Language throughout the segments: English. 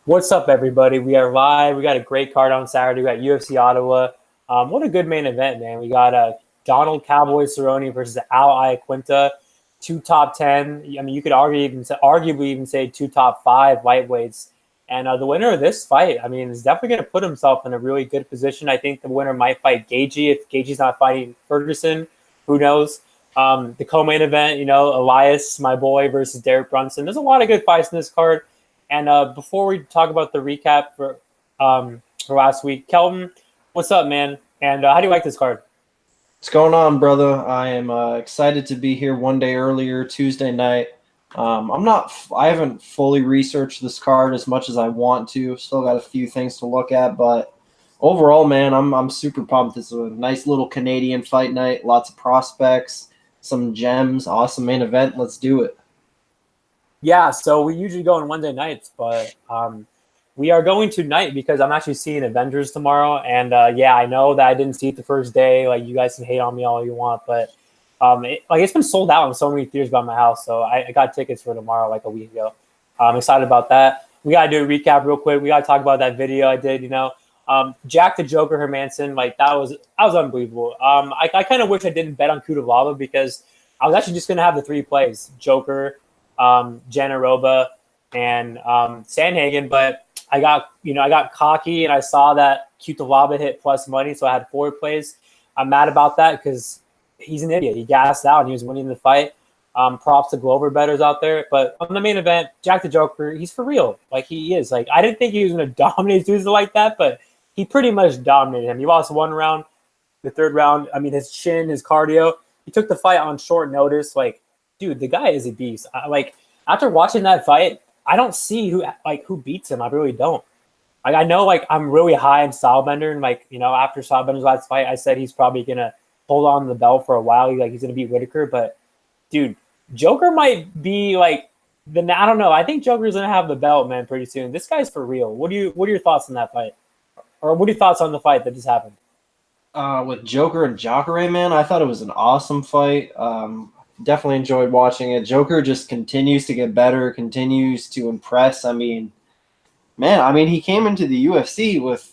What's up, everybody? We are live. We got a great card on Saturday. We got UFC Ottawa. What a good main event, man. We got Donald Cowboy Cerrone versus Al Iaquinta, two top 10. I mean, you could arguably even say two top 5 lightweights. And the winner of this fight, I mean, is definitely going to put himself in a really good position. I think the winner might fight Gagey if Gagey's not fighting Ferguson. Who knows? The co-main event, Elias, my boy, versus Derek Brunson. There's a lot of good fights in this card. And before we talk about the recap for last week, Kelton, what's up, man? And how do you like this card? What's going on, brother? I am excited to be here one day earlier, Tuesday night. I haven't fully researched this card as much as I want to. Still got a few things to look at, but overall, man, I'm super pumped. This is a nice little Canadian fight night. Lots of prospects, some gems, awesome main event. Let's do it. Yeah, so we usually go on Wednesday nights, but we are going tonight because I'm actually seeing Avengers tomorrow. And yeah, I know that I didn't see it the first day. Like, you guys can hate on me all you want, but it's been sold out in so many theaters by my house. So I got tickets for tomorrow like a week ago. I'm excited about that. We got to do a recap real quick. We got to talk about that video I did, Jack the Joker Hermanson, like that was unbelievable. I kind of wish I didn't bet on Kudalaba because I was actually just going to have the 3 plays, Joker, Janaroba, and Sandhagen, but I got cocky and I saw that Kutalaba hit plus money, so I had 4 plays. I'm mad about that because he's an idiot. He gassed out and he was winning the fight. Props to Glover bettors out there. But on the main event, Jack the Joker, he's for real. Like, he is. Like, I didn't think he was going to dominate Souza like that, but he pretty much dominated him. He lost 1 round. The 3rd round, I mean, his chin, his cardio. He took the fight on short notice. Like, dude, the guy is a beast. After watching that fight, I don't see who beats him. I really don't. Like, I know, like, I'm really high on Stylebender, and after Stylebender's last fight, I said he's probably gonna hold on to the belt for a while. He's gonna beat Whitaker, but dude, Joker might be like I don't know. I think Joker's gonna have the belt, man, pretty soon. This guy's for real. What are your thoughts on that fight, or what are your thoughts on the fight that just happened? With Joker and Jacare, man, I thought it was an awesome fight. Definitely enjoyed watching it. Joker just continues to get better, continues to impress. I mean, he came into the UFC with,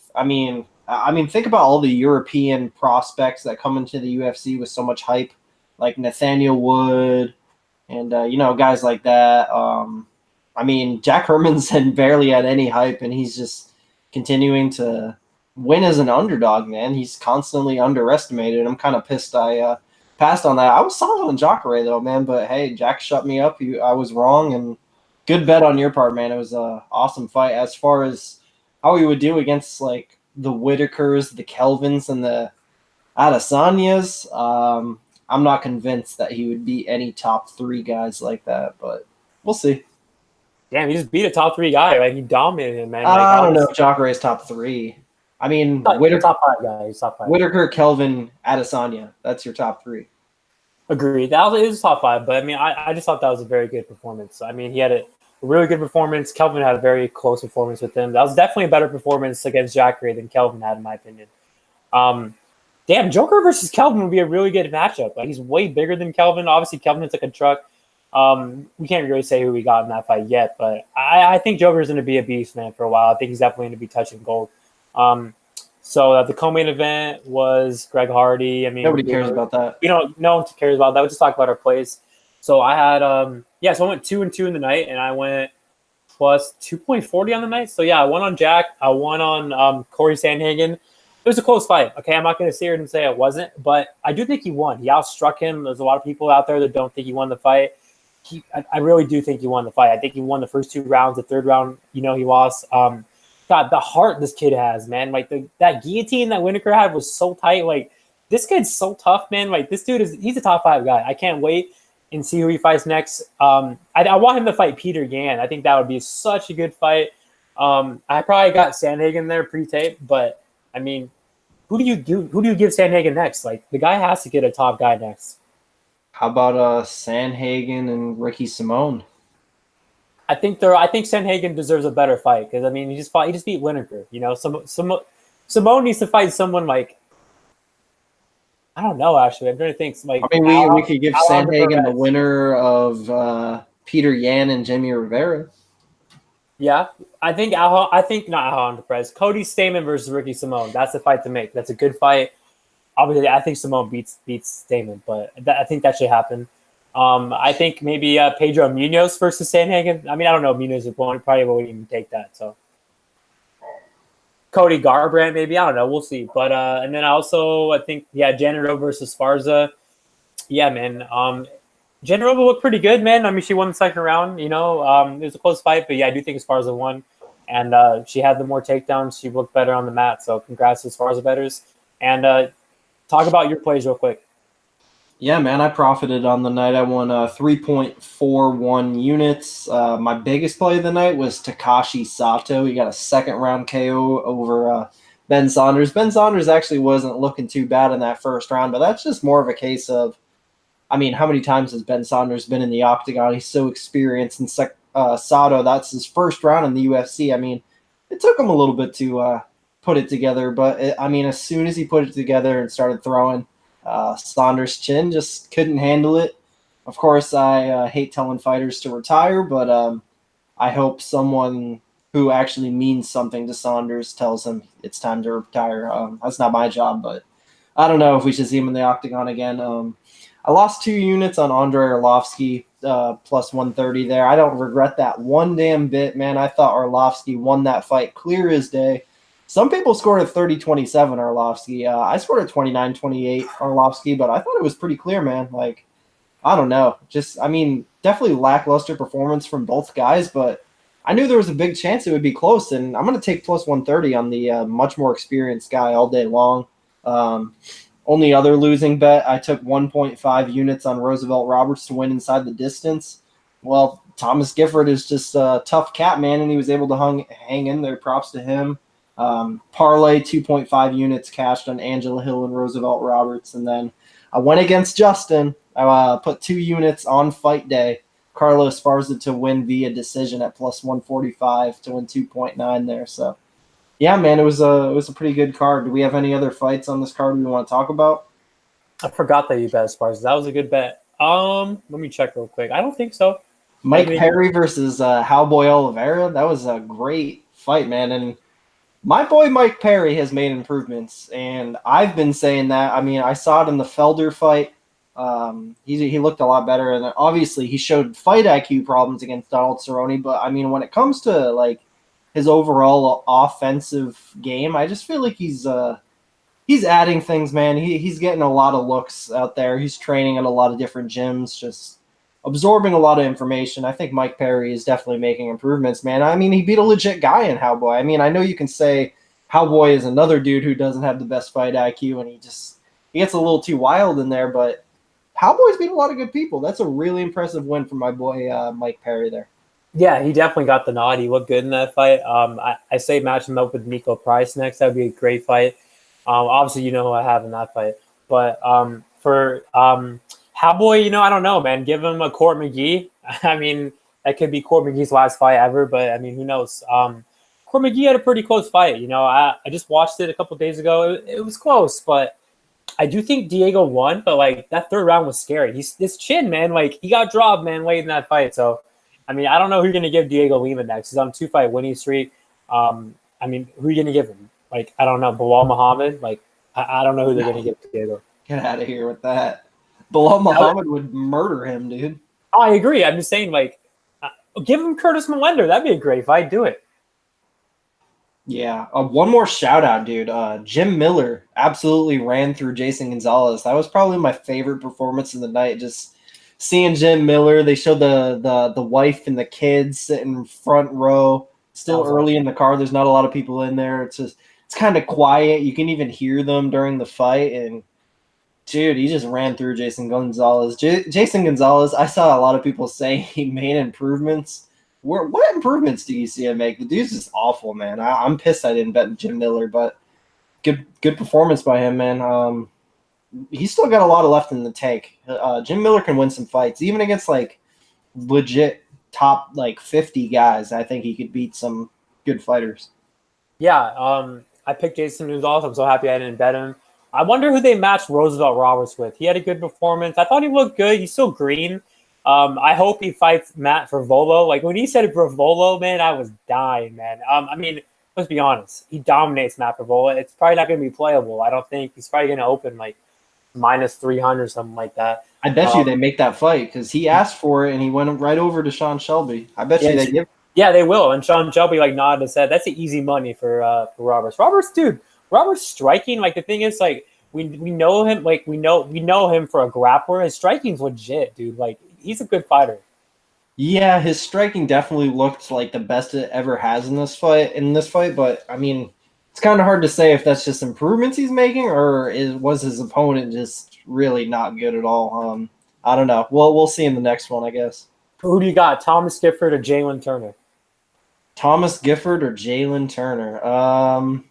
think about all the European prospects that come into the UFC with so much hype, like Nathaniel Wood and, guys like that. Jack Hermanson barely had any hype, and he's just continuing to win as an underdog, man. He's constantly underestimated. I'm kind of pissed I passed on that. I was solid on Jacare, though, man, but hey, Jack shut me up. I was wrong, and good bet on your part, man. It was an awesome fight. As far as how he would do against, like, the Whitakers, the Kelvins, and the Adesanyas, I'm not convinced that he would beat any top 3 guys like that, but we'll see. Damn, he just beat a top 3 guy. Like, he dominated him, man. I don't know if Jacare is top 3. Whitaker, top 5 guy. He's top 5. Whitaker, Kelvin, Adesanya. That's your top 3. Agreed. It was top 5, but I just thought that was a very good performance. He had a really good performance. Kelvin had a very close performance with him. That was definitely a better performance against Jacare than Kelvin had, in my opinion. Damn, Joker versus Kelvin would be a really good matchup. Like, he's way bigger than Kelvin. Obviously, Kelvin hits like a truck. We can't really say who we got in that fight yet, but I think Joker's going to be a beast, man, for a while. I think he's definitely going to be touching gold. So the co-main event was Greg Hardy. Nobody cares about that. No one cares about that. We'll just talk about our plays. So I had, so I went 2-2 in the night, and I went plus 2.40 on the night. So yeah, I won on Jack. I won on Corey Sandhagen. It was a close fight. Okay, I'm not going to sit here and say it wasn't, but I do think he won. He outstruck him. There's a lot of people out there that don't think he won the fight. I really do think he won the fight. I think he won the first 2 rounds. The 3rd round, he lost. God, the heart this kid has, man. Like, that guillotine that Whitaker had was so tight. Like, this kid's so tough, man. Like, this dude he's a top 5 guy. I can't wait and see who he fights next. I want him to fight Peter Yan. I think that would be such a good fight. I probably got Sandhagen there pre-tape, but who do you give Sandhagen next? Like, the guy has to get a top guy next. How about Sandhagen and Ricky Simone? I think Sandhagen deserves a better fight because he just beat Whitaker. Simone needs to fight someone like, I don't know. Actually, I'm trying to think. Like, we could give Sandhagen the winner of Peter Yan and Jimmy Rivera. Yeah, I think not Alejandro Perez. Cody Stamen versus Ricky Simone. That's the fight to make. That's a good fight. Obviously, I think Simone beats Stamen, but I think that should happen. I think maybe Pedro Munoz versus Sandhagen. I mean, I don't know. Munoz probably won't even take that. So Cody Garbrandt, maybe, I don't know. We'll see. But and then also I think Janiro versus Sparza. Yeah, man. Janirova looked pretty good, man. I mean, she won the second round. It was a close fight, but yeah, I do think Sparza won, and she had the more takedowns. She looked better on the mat. So congrats to Sparza betters. And talk about your plays real quick. Yeah, man, I profited on the night. I won 3.41 units. My biggest play of the night was Takashi Sato. He got a second round KO over Ben Saunders. Ben Saunders actually wasn't looking too bad in that first round, but that's just more of a case of, I mean, how many times has Ben Saunders been in the octagon? He's so experienced. And Sato, that's his first round in the UFC. I mean, it took him a little bit to put it together, but I mean, as soon as he put it together and started throwing, Saunders' chin just couldn't handle it. Of course, I hate telling fighters to retire, but I hope someone who actually means something to Saunders tells him it's time to retire. That's not my job, but I don't know if we should see him in the octagon again. I lost 2 units on Andrei Arlovsky, plus 130 there. I don't regret that one damn bit, man. I thought Arlovsky won that fight clear as day. Some people scored at 30-27 Arlovsky. I scored at 29-28 Arlovsky, but I thought it was pretty clear, man. Like, I don't know. Just, I mean, definitely lackluster performance from both guys, but I knew there was a big chance it would be close, and I'm going to take plus 130 on the much more experienced guy all day long. Only other losing bet, I took 1.5 units on Roosevelt Roberts to win inside the distance. Well, Thomas Gifford is just a tough cat, man, and he was able to hang in there. Props to him. Parlay 2.5 units cashed on Angela Hill and Roosevelt Roberts. And then I went against Justin. I put 2 units on fight day. Carlos Esparza to win via decision at plus 145 to win 2.9 there. So, yeah, man, it was a pretty good card. Do we have any other fights on this card we want to talk about? I forgot that you bet Sparza. That was a good bet. Let me check real quick. I don't think so. Mike Perry versus Cowboy Oliveira. That was a great fight, man. And my boy Mike Perry has made improvements, and I've been saying that. I mean, I saw it in the Felder fight. He looked a lot better, and obviously he showed fight IQ problems against Donald Cerrone. But I mean, when it comes to like his overall offensive game, I just feel like he's adding things, man. He's getting a lot of looks out there. He's training at a lot of different gyms, just absorbing a lot of information. I think Mike Perry is definitely making improvements, man. I mean, he beat a legit guy in Cowboy. I mean, I know you can say Cowboy is another dude who doesn't have the best fight IQ, and he gets a little too wild in there, but Cowboys beat a lot of good people. That's a really impressive win for my boy Mike Perry there. Yeah, he definitely got the nod. He looked good in that fight. I say match him up with Nico Price next. That would be a great fight. Obviously, you know who I have in that fight. But for Cowboy, I don't know, man. Give him a Court McGee. I mean, that could be Court McGee's last fight ever, but I mean, who knows? Court McGee had a pretty close fight. I just watched it a couple days ago. It was close, but I do think Diego won. But like that third round was scary. This chin, man. Like he got dropped, man, late in that fight. So I mean, I don't know who you're going to give Diego Lima next. He's on a 2-fight winning streak. I mean, who are you going to give him? Like, I don't know. Bilal Muhammad? Like, I don't know who they're going to give Diego. Get out of here with that. Bilal Muhammad would murder him, dude. I agree. I'm just saying, like, give him Curtis Melender. That'd be a great fight. Do it. Yeah. One more shout out, dude. Jim Miller absolutely ran through Jason Gonzalez. That was probably my favorite performance of the night. Just seeing Jim Miller. They showed the wife and the kids sitting front row. Still early in the car. There's not a lot of people in there. It's kind of quiet. You can even hear them during the fight. And dude, he just ran through Jason Gonzalez. Jason Gonzalez, I saw a lot of people say he made improvements. What improvements do you see him make? The dude's just awful, man. I'm pissed I didn't bet Jim Miller, but good performance by him, man. He's still got a lot of left in the tank. Jim Miller can win some fights, even against like legit top like 50 guys. I think he could beat some good fighters. Yeah, I picked Jason Gonzalez. I'm so happy I didn't bet him. I wonder who they matched Roosevelt Roberts with. He had a good performance. I thought he looked good. He's still green. I hope he fights Matt for Volo. Like when he said for Volo, man, I was dying, man. I mean, let's be honest. He dominates Matt Favola. It's probably not going to be playable. I don't think he's probably going to open like minus 300 something like that. I bet you they make that fight because he asked for it and he went right over to Sean Shelby. I bet you they give. Yeah, they will. And Sean Shelby like nodded his head. That's the easy money for Roberts. Roberts striking. Like the thing is, like we know him. Like we know him for a grappler. His striking's legit, dude. Like he's a good fighter. Yeah, his striking definitely looked like the best it ever has in this fight. But I mean, it's kind of hard to say if that's just improvements he's making or was his opponent just really not good at all. I don't know. We'll see in the next one, I guess. Who do you got? Thomas Gifford or Jalen Turner? Thomas Gifford or Jalen Turner?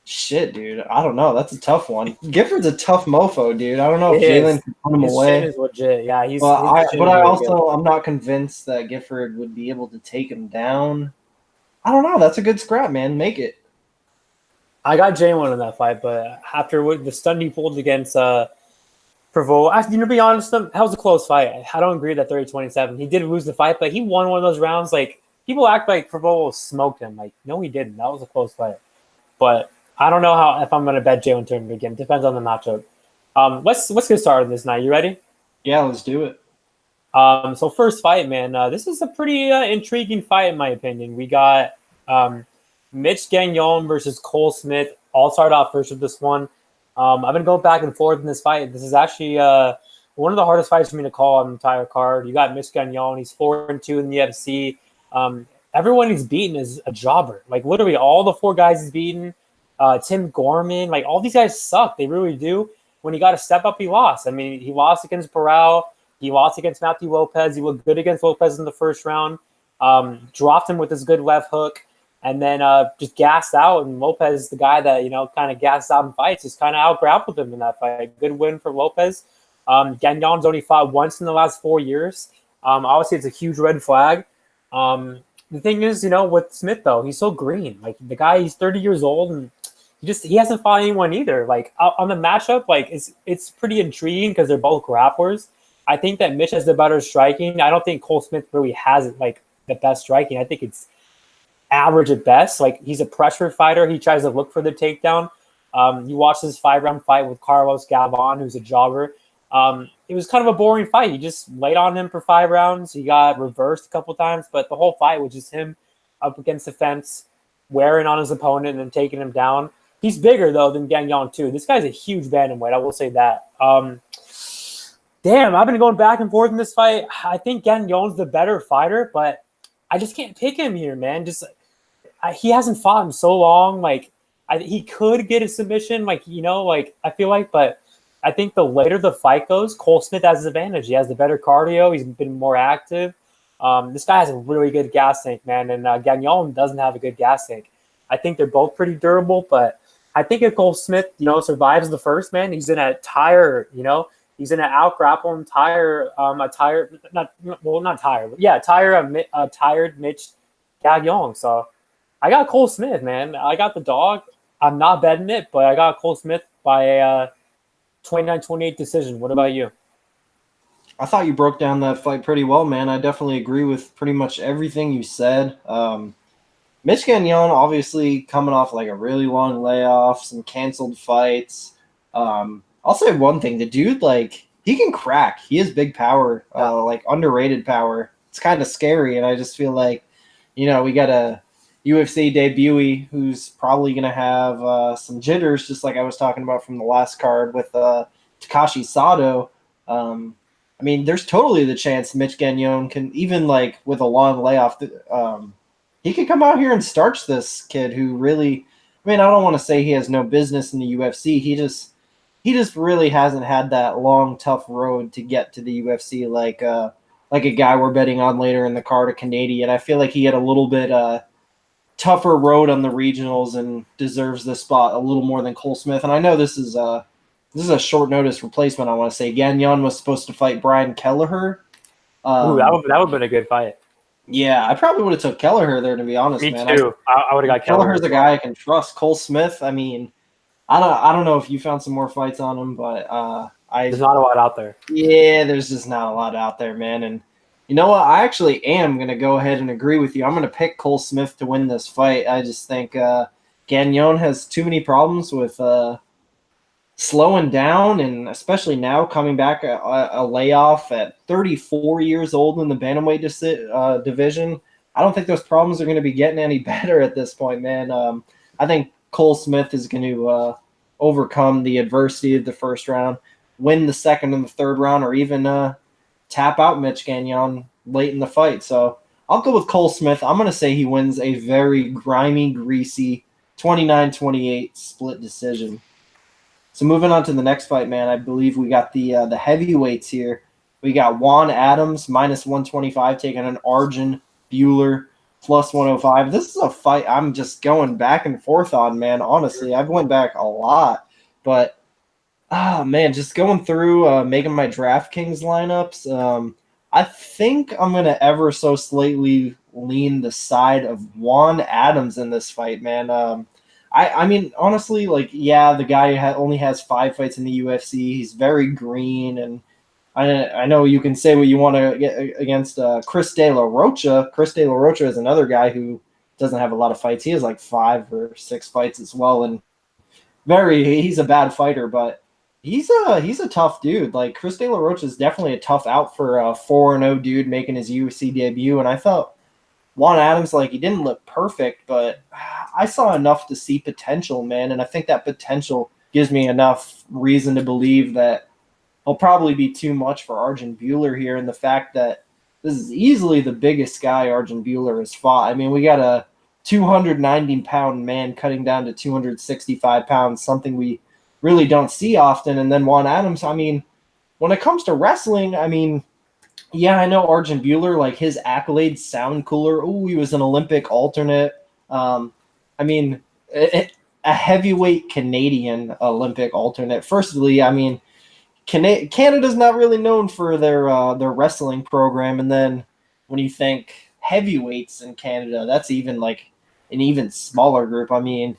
Shit, dude. I don't know. That's a tough one. Gifford's a tough mofo, dude. I don't know if Jalen can put him away. His chin is legit. Yeah, he's. I'm not convinced that Gifford would be able to take him down. I don't know. That's a good scrap, man. Make it. I got Jalen in that fight, but after the stun he pulled against Pravo, to be honest, that was a close fight. I don't agree that 30-27. He did lose the fight, but he won one of those rounds. Like people act like Pravo smoked him. Like no, he didn't. That was a close fight. But I don't know if I'm going to bet Jalen Turner again. Depends on the matchup. Let's get started this night. You ready? Yeah, let's do it. So first fight, man. This is a pretty intriguing fight in my opinion. We got Mitch Gagnon versus Cole Smith. I'll start off first with this one. I've been going back and forth in this fight. This is actually one of the hardest fights for me to call on the entire card. You got Mitch Gagnon. He's 4-2 in the UFC. Everyone he's beaten is a jobber. Like literally all the 4 guys he's beaten. Tim Gorman, like all these guys suck. They really do. When he got to step up, he lost. I mean, he lost against Barriault. He lost against Matthew Lopez. He looked good against Lopez in the first round. Dropped him with his good left hook. And then just gassed out. And Lopez, the guy that, kind of gassed out in fights, just kind of out-grappled him in that fight. Good win for Lopez. Gagnon's only fought once in the last 4 years. Obviously, it's a huge red flag. The thing is, with Smith, though, he's so green. Like, the guy, he's 30 years old, and he hasn't fought anyone either. Like, on the matchup, like, it's pretty intriguing because they're both grapplers. I think that Mitch has the better striking. I don't think Cole Smith really has, like, the best striking. I think it's average at best. Like he's a pressure fighter. He tries to look for the takedown. You watch this 5-round fight with Carlos Gavon, who's a jobber. It was kind of a boring fight. He just laid on him for 5 rounds. He got reversed a couple times, but the whole fight was just him up against the fence, wearing on his opponent and then taking him down. He's bigger though than Gagnon too. This guy's a huge bantamweight. I will say that. Damn, I've been going back and forth in this fight. I think Gagnon's the better fighter, but I just can't pick him here, man. He hasn't fought in so long. Like, he could get a submission, I feel like, but I think the later the fight goes, Cole Smith has his advantage. He has the better cardio. He's been more active. This guy has a really good gas tank, man, and Gagnon doesn't have a good gas tank. I think they're both pretty durable, but I think if Cole Smith, survives the first, man, he's in a tire, he's in an out-grapple and tire a tired Mitch Gagnon. So I got Cole Smith, man. I got the dog. I'm not betting it, but I got Cole Smith by a 29-28 decision. What about you? I thought you broke down that fight pretty well, man. I definitely agree with pretty much everything you said. Mitch Gagnon obviously coming off like a really long layoff, some canceled fights. I'll say one thing. The dude, like, he can crack. He has big power, like underrated power. It's kind of scary, and I just feel like, we got a UFC debutee who's probably going to have some jitters, just like I was talking about from the last card with Takashi Sato. I mean, there's totally the chance Mitch Gagnon can, even like with a long layoff, he could come out here and starch this kid who really, I mean, I don't want to say he has no business in the UFC. He just really hasn't had that long, tough road to get to the UFC like a guy we're betting on later in the card, a Canadian. I feel like he had a little bit tougher road on the regionals and deserves this spot a little more than Cole Smith. And I know this is a short notice replacement. I want to say Gagnon was supposed to fight Brian Kelleher. Ooh, that would have been a good fight. Yeah, I probably would have took Kelleher there, to be honest, man. Me too. I would have got Kelleher. Kelleher's a guy I can trust. Cole Smith, I mean, I don't know if you found some more fights on him, but there's not a lot out there. Yeah, there's just not a lot out there, man. And You know what? I actually am going to go ahead and agree with you. I'm going to pick Cole Smith to win this fight. I just think Gagnon has too many problems with slowing down, and especially now coming back a layoff at 34 years old in the bantamweight division. I don't think those problems are going to be getting any better at this point, man. I think Cole Smith is going to overcome the adversity of the first round, win the second and the third round, or even tap out Mitch Gagnon late in the fight. So I'll go with Cole Smith. I'm going to say he wins a very grimy, greasy 29-28 split decision. So moving on to the next fight, man, I believe we got the heavyweights here. We got Juan Adams minus 125 taking on Arjun Bhullar plus 105. This is a fight I'm just going back and forth on, man. Honestly, I've went back a lot, but man, just going through making my DraftKings lineups. I think I'm gonna ever so slightly lean the side of Juan Adams in this fight, man. I mean, honestly, like, yeah, the guy only has 5 fights in the UFC. He's very green, and I know you can say what you want to get against Chris De La Rocha. Chris De La Rocha is another guy who doesn't have a lot of fights. He has like 5 or 6 fights as well, and he's a bad fighter, but he's a tough dude. Like, Chris De La Rocha is definitely a tough out for a 4-0 dude making his UFC debut, and I thought Juan Adams, like, he didn't look perfect, but I saw enough to see potential, man. And I think that potential gives me enough reason to believe that he'll probably be too much for Arjun Bhullar here. And the fact that this is easily the biggest guy Arjun Bhullar has fought. I mean, we got a 290-pound man cutting down to 265 pounds, something we really don't see often. And then Juan Adams, I mean, when it comes to wrestling, I mean, yeah, I know Arjun Bhullar, like, his accolades sound cooler. Oh, he was an Olympic alternate. I mean, a heavyweight Canadian Olympic alternate. Firstly, I mean, Canada's not really known for their wrestling program, and then when you think heavyweights in Canada, that's even like an even smaller group. I mean,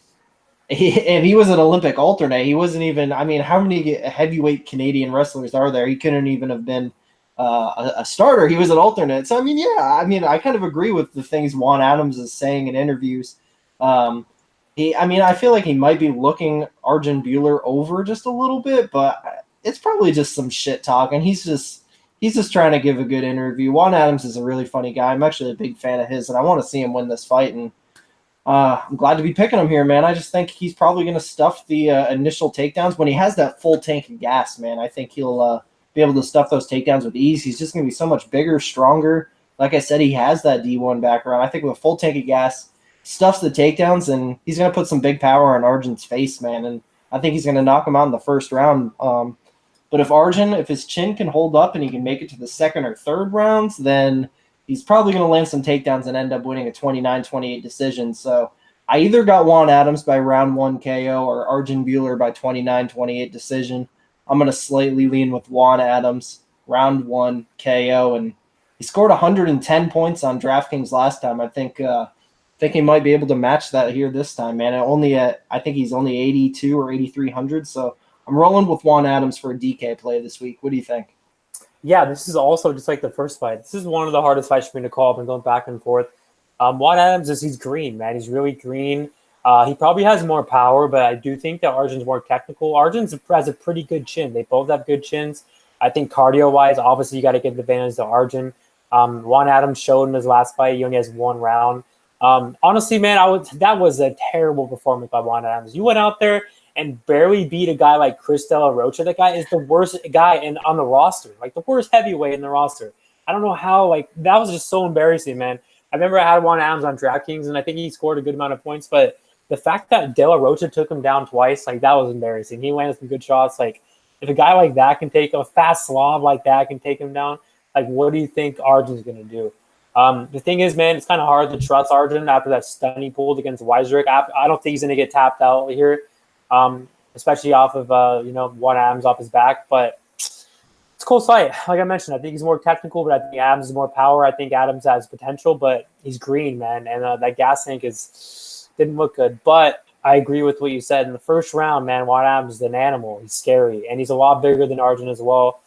if he was an Olympic alternate, he wasn't even. I mean, how many heavyweight Canadian wrestlers are there? He couldn't even have been a starter. He was an alternate. So I mean, yeah, I mean, I kind of agree with the things Juan Adams is saying in interviews. I mean, I feel like he might be looking Arjun Bhullar over just a little bit, but it's probably just some shit talk, and he's just trying to give a good interview. Juan Adams is a really funny guy. I'm actually a big fan of his, and I want to see him win this fight, and I'm glad to be picking him here, man. I just think he's probably going to stuff the initial takedowns. When he has that full tank of gas, man, I think he'll be able to stuff those takedowns with ease. He's just going to be so much bigger, stronger. Like I said, he has that D1 background. I think with a full tank of gas, stuffs the takedowns, and he's going to put some big power on Arjun's face, man. And I think he's going to knock him out in the first round. But if his chin can hold up and he can make it to the second or third rounds, then he's probably going to land some takedowns and end up winning a 29-28 decision. So I either got Juan Adams by round 1 KO or Arjun Bhullar by 29-28 decision. I'm going to slightly lean with Juan Adams, round 1 KO, and he scored 110 points on DraftKings last time. I think he might be able to match that here this time, man. I think he's only 82 or 8,300, so I'm rolling with Juan Adams for a DK play this week. What do you think? Yeah, this is also just like the first fight. This is one of the hardest fights for me to call. I've been going back and forth. Juan Adams he's green, man. He's really green. He probably has more power, but I do think that Arjun's more technical. Arjun's has a pretty good chin. They both have good chins. I think cardio-wise, obviously, you got to give the advantage to Arjun. Juan Adams showed in his last fight. He only has 1 round. Honestly, man, that was a terrible performance by Juan Adams. You went out there and barely beat a guy like Chris De La Rocha. That guy is the worst guy on the roster, like the worst heavyweight in the roster. I don't know how, like, that was just so embarrassing, man. I remember I had Juan Adams on DraftKings, and I think he scored a good amount of points, but the fact that De La Rocha took him down twice, like, that was embarrassing. He landed some good shots. Like, if a guy like that can take a fast Slav like that can take him down, like, what do you think Arjun's going to do? The thing is, man, it's kind of hard to trust Arjun after that stun he pulled against Weisrick. I don't think he's going to get tapped out here, especially off of, Juan Adams off his back. But it's a close fight. Like I mentioned, I think he's more technical, but I think Adams has more power. I think Adams has potential, but he's green, man. And that gas tank didn't look good. But I agree with what you said. In the first round, man, Juan Adams is an animal. He's scary, and he's a lot bigger than Arjun as well.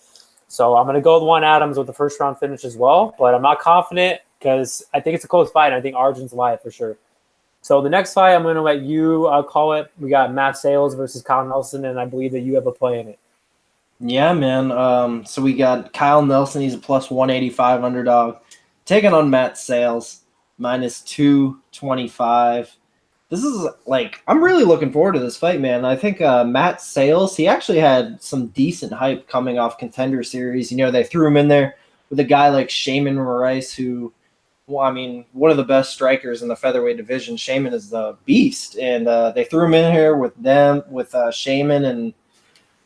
So I'm going to go with Juan Adams with the first round finish as well, but I'm not confident because I think it's a close fight. And I think Arjun's live for sure. So the next fight, I'm going to let you call it. We got Matt Sayles versus Kyle Nelson, and I believe that you have a play in it. Yeah, man. So we got Kyle Nelson. He's a plus 185 underdog. Taking on Matt Sayles, minus 225. This is I'm really looking forward to this fight, man. I think Matt Sayles, he actually had some decent hype coming off Contender Series. You know, they threw him in there with a guy like Shaman Moras, who, well, I mean, one of the best strikers in the featherweight division. Shaman is the beast, and they threw him in here with Shaman, and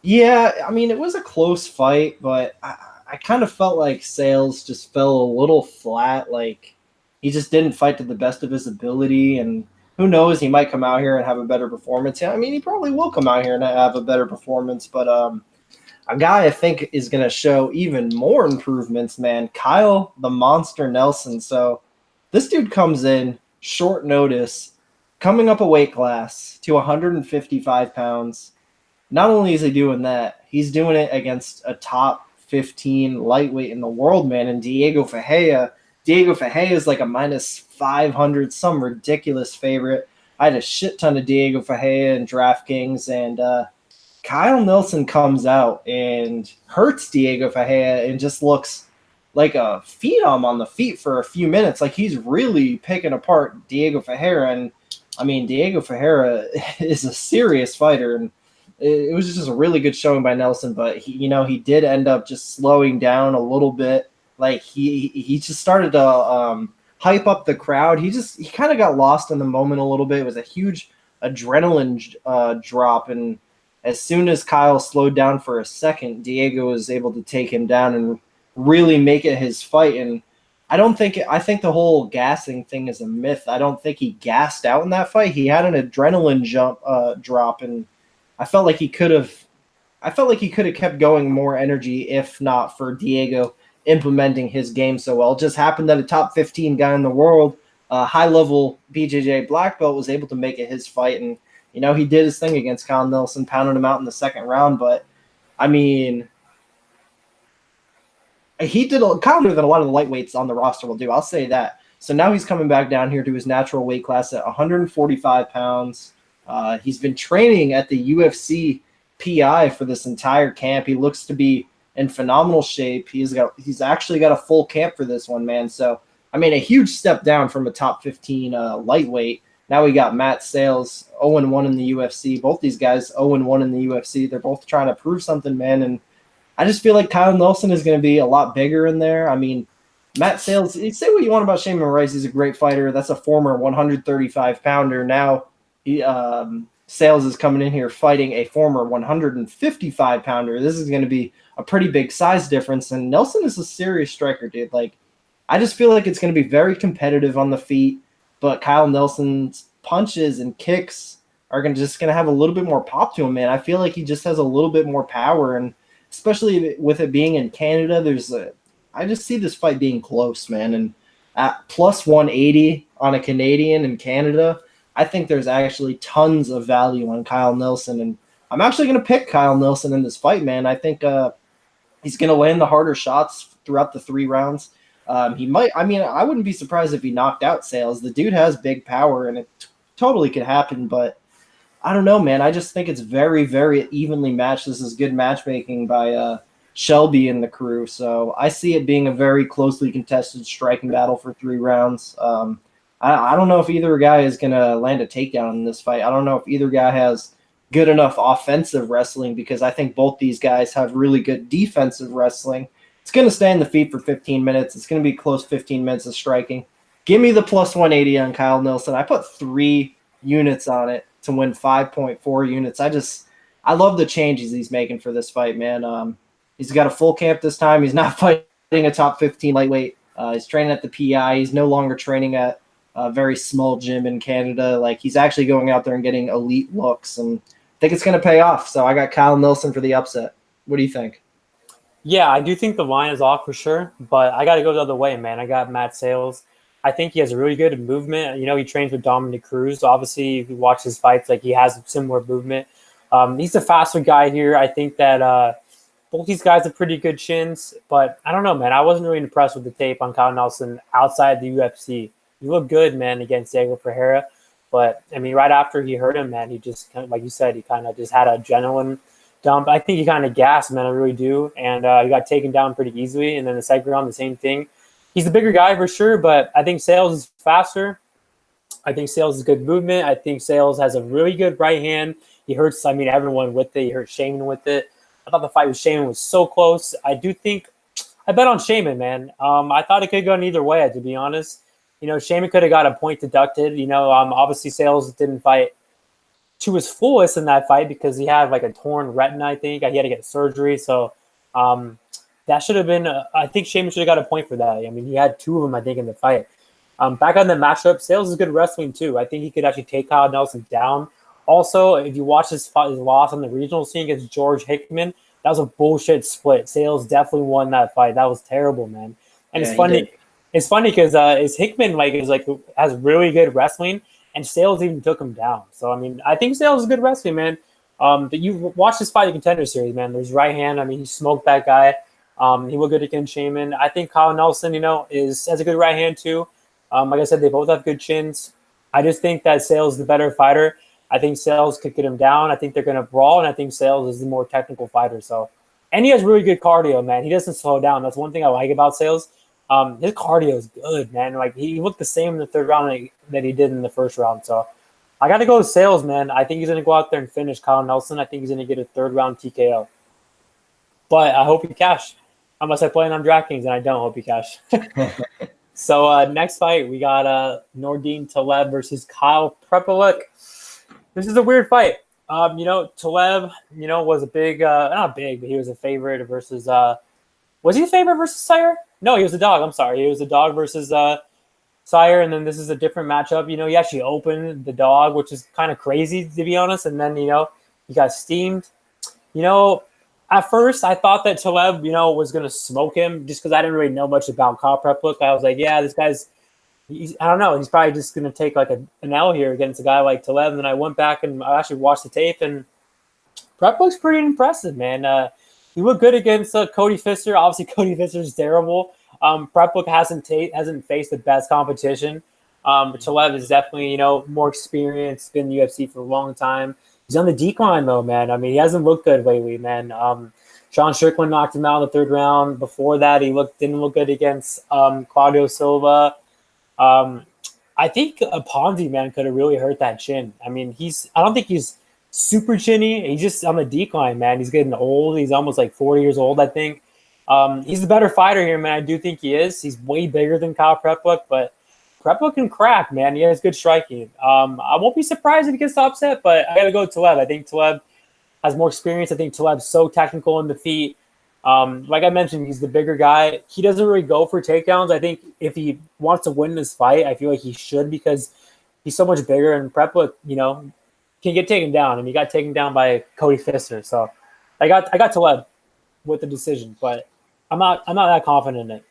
yeah, I mean, it was a close fight, but I kind of felt like Sayles just fell a little flat. Like, he just didn't fight to the best of his ability, and who knows, he might come out here and have a better performance. Yeah, I mean, he probably will come out here and have a better performance, but a guy I think is going to show even more improvements, man, Kyle the Monster Nelson. So this dude comes in short notice, coming up a weight class to 155 pounds. Not only is he doing that, he's doing it against a top 15 lightweight in the world, man, and Diego Ferreira. Diego Ferreira is like a minus 500, some ridiculous favorite. I had a shit ton of Diego Ferreira in DraftKings, and Kyle Nelson comes out and hurts Diego Ferreira and just looks like a phenom on the feet for a few minutes. Like, he's really picking apart Diego Ferreira, and I mean, Diego Ferreira is a serious fighter, and it was just a really good showing by Nelson, but he did end up just slowing down a little bit. Like, he just started to hype up the crowd. He kind of got lost in the moment a little bit. It was a huge adrenaline drop, and as soon as Kyle slowed down for a second, Diego was able to take him down and really make it his fight. And I think the whole gassing thing is a myth. I don't think he gassed out in that fight. He had an adrenaline drop, and I felt like he could have kept going more energy if not for Diego implementing his game so well. It just happened that a top 15 guy in the world, high-level BJJ black belt, was able to make it his fight. And, he did his thing against Kyle Nelson, pounded him out in the second round. But, I mean, he did better than a lot of the lightweights on the roster will do. I'll say that. So now he's coming back down here to his natural weight class at 145 pounds. He's been training at the UFC PI for this entire camp. He looks to be in phenomenal shape. He's actually got a full camp for this one, man. So, I mean, a huge step down from a top 15 lightweight. Now we got Matt Sayles, 0-1 in the UFC. Both these guys 0-1 in the UFC. They're both trying to prove something, man. And I just feel like Kyle Nelson is going to be a lot bigger in there. I mean, Matt Sayles, you say what you want about Shaman Rice. He's a great fighter. That's a former 135-pounder. Now, Sayles is coming in here fighting a former 155-pounder. This is going to be a pretty big size difference, and Nelson is a serious striker, dude. Like, I just feel like it's going to be very competitive on the feet, but Kyle Nelson's punches and kicks are just going to have a little bit more pop to him, man. I feel like he just has a little bit more power, and especially with it being in Canada, I just see this fight being close, man. And at plus 180 on a Canadian in Canada, I think there's actually tons of value on Kyle Nelson, and I'm actually going to pick Kyle Nelson in this fight, man. I think he's going to land the harder shots throughout the 3 rounds. He might. I mean, I wouldn't be surprised if he knocked out Sayles. The dude has big power, and it totally could happen. But I don't know, man. I just think it's very, very evenly matched. This is good matchmaking by Shelby and the crew. So I see it being a very closely contested striking battle for 3 rounds. I don't know if either guy is going to land a takedown in this fight. I don't know if either guy has good enough offensive wrestling, because I think both these guys have really good defensive wrestling. It's going to stay in the feet for 15 minutes. It's going to be close 15 minutes of striking. Give me the plus 180 on Kyle Nelson. I put 3 units on it to win 5.4 units. I love the changes he's making for this fight, man. He's got a full camp this time. He's not fighting a top 15 lightweight. He's training at the PI. He's no longer training at a very small gym in Canada. Like, he's actually going out there and getting elite looks, and I think it's going to pay off. So I got Kyle Nelson for the upset. What do you think? Yeah, I do think the line is off for sure, but I got to go the other way, man. I got Matt Sayles. I think he has a really good movement. He trains with Dominic Cruz. Obviously, if you watch his fights, like, he has similar movement. He's a faster guy here. I think that Both these guys have pretty good chins, but I don't know, man. I wasn't really impressed with the tape on Kyle Nelson outside the UFC. He looked good, man, against Diego Ferreira. But, I mean, right after he hurt him, man, he just, like you said, he kind of just had a adrenaline dump. I think he kind of gassed, man. I really do. And he got taken down pretty easily. And then the second round, the same thing. He's a bigger guy for sure, but I think Sayles is faster. I think Sayles is good movement. I think Sayles has a really good right hand. He hurts, I mean, everyone with it. He hurt Shaman with it. I thought the fight with Shaman was so close. I bet on Shaman, man. I thought it could have gone either way, to be honest. Shaman could have got a point deducted. Obviously Sayles didn't fight to his fullest in that fight because he had like a torn retina, I think. He had to get surgery. So that should have been, I think Shaman should have got a point for that. I mean, he had two of them, I think, in the fight. Back on the matchup, Sayles is good wrestling too. I think he could actually take Kyle Nelson down. Also, if you watch his loss on the regional scene against George Hickman, that was a bullshit split. Sayles definitely won that fight. That was terrible, man. And it's funny. It's funny because Hickman has really good wrestling, and Sayles even took him down. So I mean, I think Sayles is good wrestling, man. But you watch this fight in Contender Series, man. There's right hand. I mean, he smoked that guy. He looked good against Shaman. I think Kyle Nelson, has a good right hand too. Like I said, they both have good chins. I just think that Sayles is the better fighter. I think Sayles could get him down. I think they're going to brawl, and I think Sayles is the more technical fighter. So, and he has really good cardio, man. He doesn't slow down. That's one thing I like about Sayles. His cardio is good, man. Like he looked the same in the third round that he did in the first round. So, I got to go with Sayles, man. I think he's going to go out there and finish Kyle Nelson. I think he's going to get a third round TKO. But I hope he cash. Unless I play on DraftKings, and I don't hope he cash. So next fight, we got Nordine Taleb versus Kyle Prepolec. This is a weird fight. Taleb, was a big, not big, but he was a favorite versus, was he a favorite versus Sire? No, he was a dog. I'm sorry. He was a dog versus Sire, and then this is a different matchup. He actually opened the dog, which is kind of crazy, to be honest, and then, he got steamed. At first, I thought that Taleb, was going to smoke him just because I didn't really know much about Kyle Prepolec. I was like, yeah, this guy's, I don't know. He's probably just going to take like an L here against a guy like Taleb. And then I went back and I actually watched the tape, and Prepolec's pretty impressive, man. He looked good against Cody Pfister. Obviously, Cody Pfister's terrible. Prepolec hasn't faced the best competition. But Taleb is definitely, more experienced, been in the UFC for a long time. He's on the decline, though, man. I mean, he hasn't looked good lately, man. Sean Strickland knocked him out in the third round. Before that, he didn't look good against Claudio Silva. I think a Ponzi, man, could have really hurt that chin. I mean, I don't think he's super chinny. He's just on the decline, man. He's getting old. He's almost like 40 years old, I think. He's the better fighter here, man. I do think he is. He's way bigger than Kyle Prepolec, but Prepolec can crack, man. He has good striking. I won't be surprised if he gets upset, but I got to go with Taleb. I think Taleb has more experience. I think Taleb's so technical in the feet. Like I mentioned, he's the bigger guy. He doesn't really go for takedowns. I think if he wants to win this fight, I feel like he should because he's so much bigger. And Prepolec, can get taken down. And he got taken down by Cody Pfister. So I got Taleb with the decision, but I'm not that confident in it.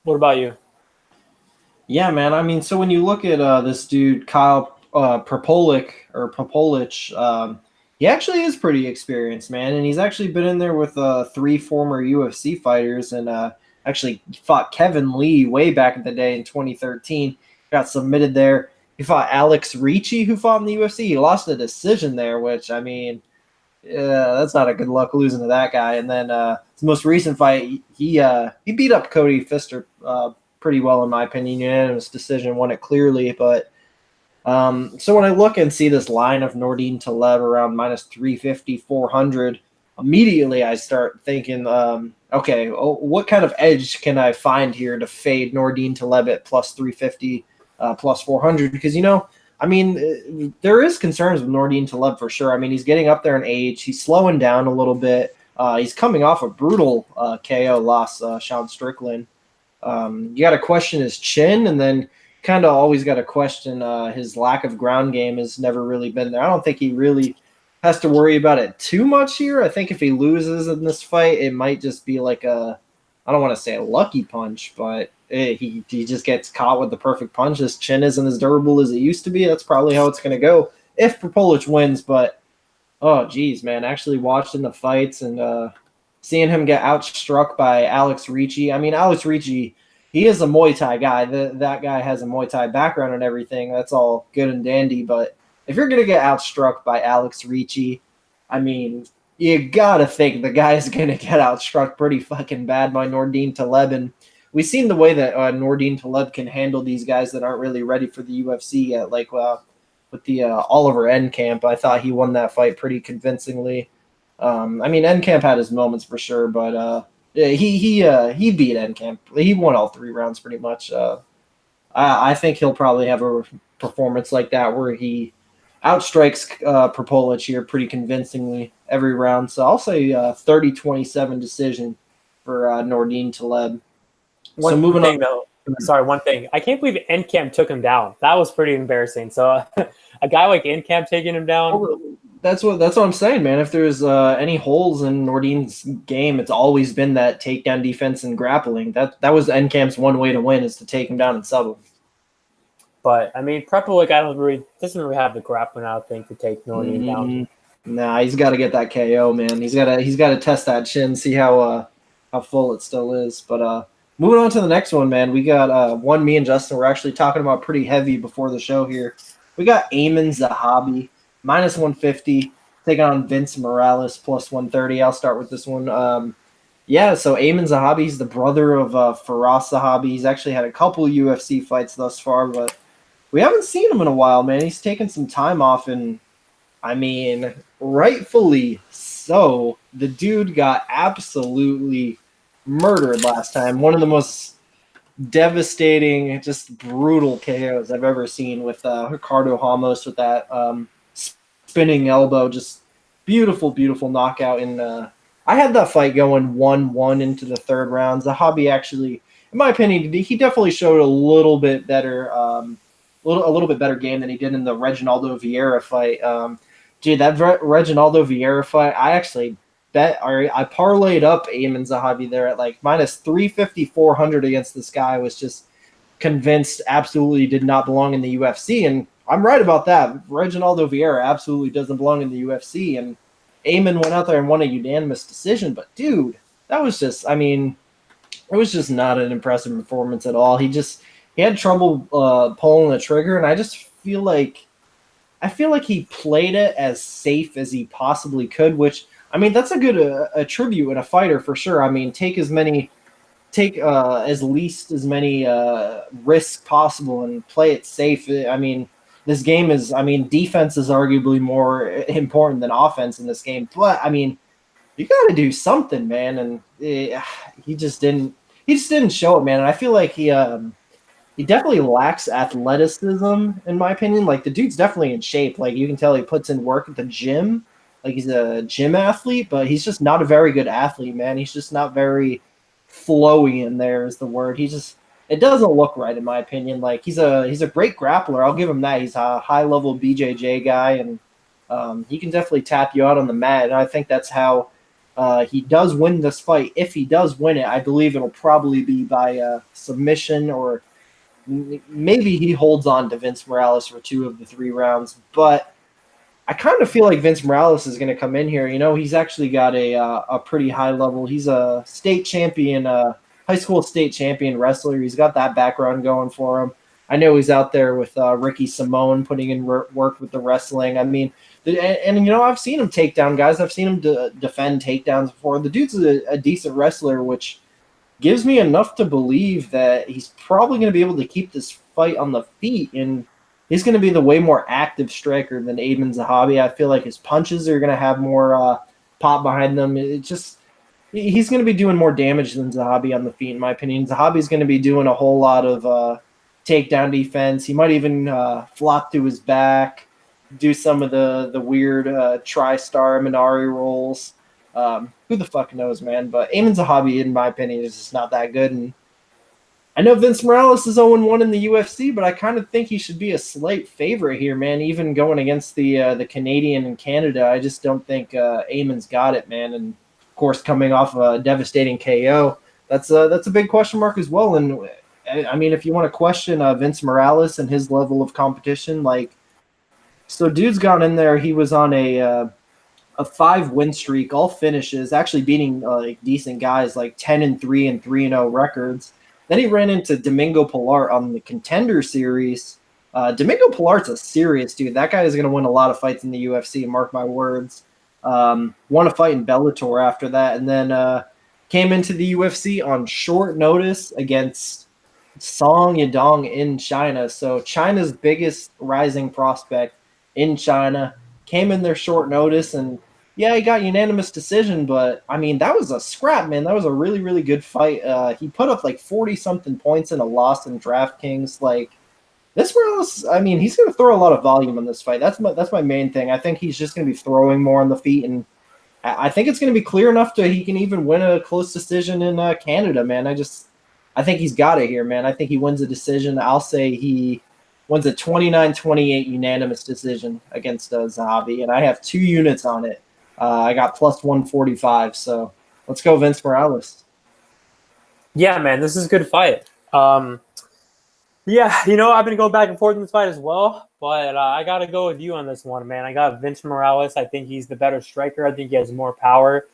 What about you? Yeah, man. I mean, so when you look at this dude, Kyle Prepolec, he actually is pretty experienced, man. And he's actually been in there with 3 former UFC fighters and actually fought Kevin Lee way back in the day in 2013. Got submitted there. He fought Alex Ricci, who fought in the UFC. He lost a decision there, which, I mean, that's not a good luck losing to that guy. And then his most recent fight, he beat up Cody Pfister pretty well, in my opinion. Unanimous decision, won it clearly. But so when I look and see this line of Nordine Taleb around minus 350, 400, immediately I start thinking, okay, what kind of edge can I find here to fade Nordine Taleb at plus 350, plus 400? Because, I mean, there is concerns with Nordine Taleb for sure. I mean, he's getting up there in age. He's slowing down a little bit. He's coming off a brutal KO loss, Sean Strickland. You got to question his chin, and then kind of always got to question his lack of ground game has never really been there. I don't think he really has to worry about it too much here. I think if he loses in this fight, it might just be like I don't want to say a lucky punch, but he just gets caught with the perfect punch. His chin isn't as durable as it used to be. That's probably how it's going to go if Prepolec wins. But, oh, geez, man, actually watching the fights and seeing him get outstruck by Alex Ricci. I mean, Alex Ricci, he is a Muay Thai guy. That guy has a Muay Thai background and everything. That's all good and dandy. But if you're going to get outstruck by Alex Ricci, I mean, you got to think the guy's going to get outstruck pretty fucking bad by Nordine Taleb. And we've seen the way that Nordine Taleb can handle these guys that aren't really ready for the UFC yet. Like with the Oliver Enkamp, I thought he won that fight pretty convincingly. I mean, Enkamp had his moments for sure, but he beat Enkamp. He won all 3 rounds pretty much. I think he'll probably have a performance like that where he outstrikes Prepolec here pretty convincingly every round. So I'll say 30-27 decision for Nordine Taleb. One thing. I can't believe Enkamp took him down. That was pretty embarrassing. So a guy like Enkamp taking him down. That's what I'm saying, man. If there's any holes in Nordine's game, it's always been that takedown defense and grappling. That was Enkamp's one way to win, is to take him down and sub him. But I mean, Prepolec doesn't really have the grappling, I don't think, to take Nordine down. Nah, he's got to get that KO, man. He's got to test that chin, see how full it still is. But moving on to the next one, man. We got one. Me and Justin were actually talking about pretty heavy before the show here. We got Eamon Zahabi minus 150 taking on Vince Morales plus 130. I'll start with this one. So Eamon Zahabi is the brother of Firas Zahabi. He's actually had a couple UFC fights thus far, but we haven't seen him in a while, man. He's taken some time off, and I mean, rightfully so. The dude got absolutely murdered last time. One of the most devastating, just brutal KOs I've ever seen with Ricardo Ramos with that spinning elbow. Just beautiful, beautiful knockout. And I had that fight going 1-1 into the 3rd round. Zahabi actually, in my opinion, he definitely showed a little bit better a little bit better game than he did in the Reginaldo Vieira fight. That Reginaldo Vieira fight, I actually I parlayed up Eamon Zahabi there at like minus 350, 400 against this guy. I was just convinced absolutely did not belong in the UFC. And I'm right about that. Reginaldo Vieira absolutely doesn't belong in the UFC. And Eamon went out there and won a unanimous decision. But dude, that was just, I mean, it was just not an impressive performance at all. He had trouble pulling the trigger, and I just feel like he played it as safe as he possibly could, which, I mean, that's a good attribute in a fighter for sure. I mean, take as least as many risks possible and play it safe. I mean, this game is, I mean, defense is arguably more important than offense in this game. But I mean, you got to do something, man. And he just didn't show it, man. And I feel like he definitely lacks athleticism, in my opinion. Like, the dude's definitely in shape. Like, you can tell he puts in work at the gym. Like, he's a gym athlete, but he's just not a very good athlete, man. He's just not very flowy in there is the word. It doesn't look right, in my opinion. Like, he's a great grappler. I'll give him that. He's a high-level BJJ guy, and he can definitely tap you out on the mat. And I think that's how he does win this fight. If he does win it, I believe it'll probably be by submission, or maybe he holds on to Vince Morales for 2 of the 3 rounds. But I kind of feel like Vince Morales is going to come in here. You know, he's actually got a pretty high level. He's a state champion, high school state champion wrestler. He's got that background going for him. I know he's out there with Ricky Simone putting in work with the wrestling. I mean, and you know, I've seen him take down guys. I've seen him defend takedowns before. The dude's a decent wrestler, which gives me enough to believe that he's probably going to be able to keep this fight on the feet, and he's going to be the way more active striker than Eamon Zahabi. I feel like his punches are going to have more pop behind them. He's going to be doing more damage than Zahabi on the feet, in my opinion. Zahabi's going to be doing a whole lot of takedown defense. He might even flop to his back, do some of the weird tri-star Minari rolls. Who the fuck knows, man? But Eamon Zahabi, in my opinion, is just not that good. And I know Vince Morales is 0-1 in the UFC, but I kind of think he should be a slight favorite here, man. Even going against the Canadian and Canada, I just don't think Eamon's got it, man. And of course, coming off a devastating KO, that's a big question mark as well. And I mean, if you want to question Vince Morales and his level of competition, like, so dude's gone in there. He was on a a 5-win streak, all finishes, actually beating like decent guys like 10-3 and 3-0 records. Then he ran into Domingo Pilar on the Contender Series. Domingo Pilar's a serious dude. That guy is going to win a lot of fights in the UFC, mark my words. Won a fight in Bellator after that, and then came into the UFC on short notice against Song Yadong in China. So China's biggest rising prospect in China came in there short notice, and yeah, he got unanimous decision, but I mean, that was a scrap, man. That was a really, really good fight. He put up like 40-something points in a loss in DraftKings. Like, this was, I mean, he's going to throw a lot of volume in this fight. That's my main thing. I think he's just going to be throwing more on the feet, and I think it's going to be clear enough to he can even win a close decision in Canada, man. I think he's got it here, man. I think he wins a decision. I'll say he wins a 29-28 unanimous decision against Zahabi, and I have 2 units on it. I got plus 145, so let's go Vince Morales. Yeah, man, this is a good fight. Yeah, I've been going back and forth in this fight as well, but I got to go with you on this one, man. I got Vince Morales. I think he's the better striker. I think he has more power.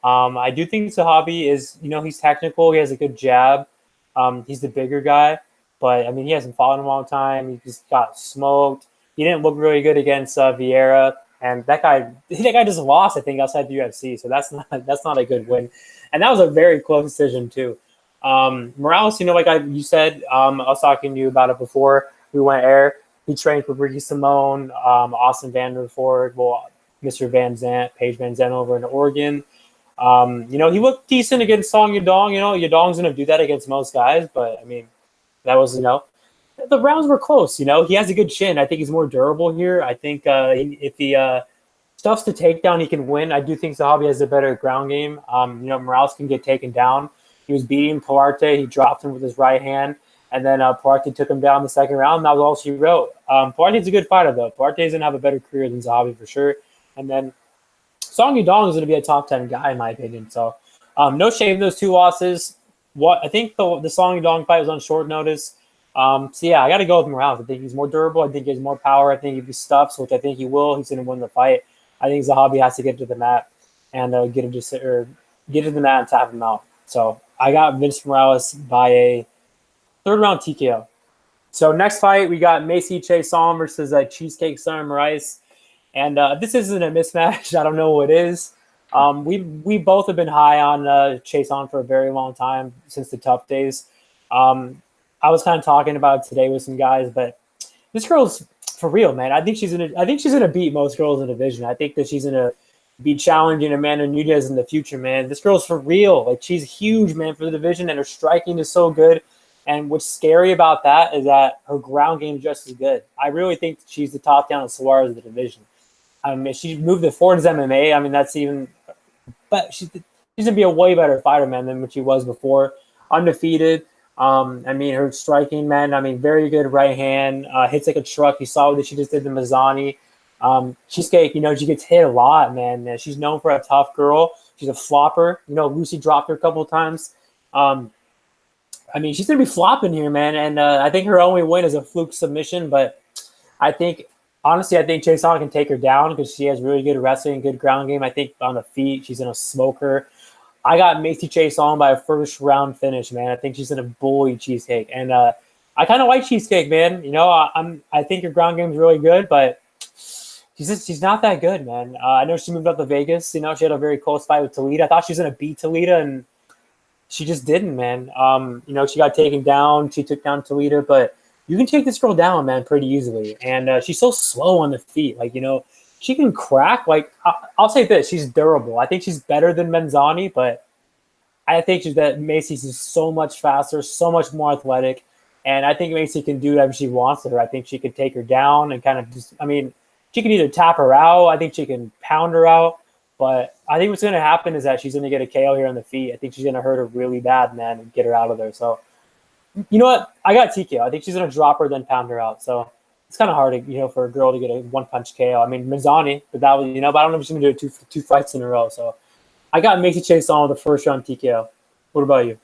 I do think Zahabi is, he's technical. He has a good jab. He's the bigger guy, but, I mean, he hasn't fought in a long time. He just got smoked. He didn't look really good against Vieira. And that guy just lost, I think, outside the UFC. So that's not a good win. And that was a very close decision, too. Morales, like you said, I was talking to you about it before we went air. He trained with Ricky Simone, Austin Vanderford, Mr. Van Zandt, Paige Van Zandt over in Oregon. He looked decent against Song Yadong. Yadong's going to do that against most guys. But, I mean, that was, the rounds were close. He has a good chin. I think he's more durable here. I think if he stuffs the takedown, he can win. I do think Zahabi has a better ground game. Morales can get taken down. He was beating Puarte. He dropped him with his right hand, and then Puarte took him down in the second round. That was all she wrote. Puarte's a good fighter, though. Puarte's going to have a better career than Zahabi for sure. And then Song Yadong is going to be a top 10 guy, in my opinion. So no shame those 2 losses. I think the Song Yadong fight was on short notice. So, yeah, I got to go with Morales. I think he's more durable. I think he has more power. I think if he stuffs, which I think he will, he's going to win the fight. I think Zahabi has to get to the mat and get to the mat and tap him out. So I got Vince Morales by a 3rd-round TKO. So next fight, we got Macy Chaisson versus Cheesecake Summer Rice. And this isn't a mismatch. I don't know what it is. We both have been high on Chaisson for a very long time, since the tough days. I was kind of talking about it today with some guys, but this girl's for real, man. I think she's gonna beat most girls in the division. I think that she's gonna be challenging Amanda Nunes in the future, man. This girl's for real. Like, she's huge, man, for the division, and her striking is so good. And what's scary about that is that her ground game is just as good. I really think she's the top down Suarez of the division. I mean, she moved to Ford's MMA. I mean, but she's gonna be a way better fighter, man, than what she was before. Undefeated. I mean, her striking, man, very good right hand, hits like a truck. You saw what she just did to Mazzani. Cheesecake, she gets hit a lot, man. She's known for a tough girl. She's a flopper. Lucy dropped her a couple of times. She's going to be flopping here, man. And I think her only win is a fluke submission. But honestly, I think Chaisson can take her down because she has really good wrestling, good ground game. I think on the feet, she's going to smoke her. I got Macy Chaisson by a 1st-round finish, man. I think she's going to bully Cheesecake. And I kind of like Cheesecake, man. I think her ground game is really good, but she's not that good, man. I know she moved up to Vegas. She had a very close fight with Toledo. I thought she was going to beat Toledo, and she just didn't, man. She got taken down. She took down Toledo, but you can take this girl down, man, pretty easily. And she's so slow on the feet. She can crack. I'll say this. She's durable. I think she's better than Menzani, but I think that Macy's is so much faster, so much more athletic. And I think Macy can do whatever she wants to her. I think she could take her down and kind of just, she can either tap her out. I think she can pound her out. But I think what's going to happen is that she's going to get a KO here on the feet. I think she's going to hurt her really bad, man, and get her out of there. So, you know what? I got TKO. I think she's going to drop her, then pound her out. So it's kind of hard, for a girl to get a 1-punch KO. Mazzani, but that was, but I don't know if she's going to do it two fights in a row. So I got Macy Chaisson with the 1st-round TKO. What about you?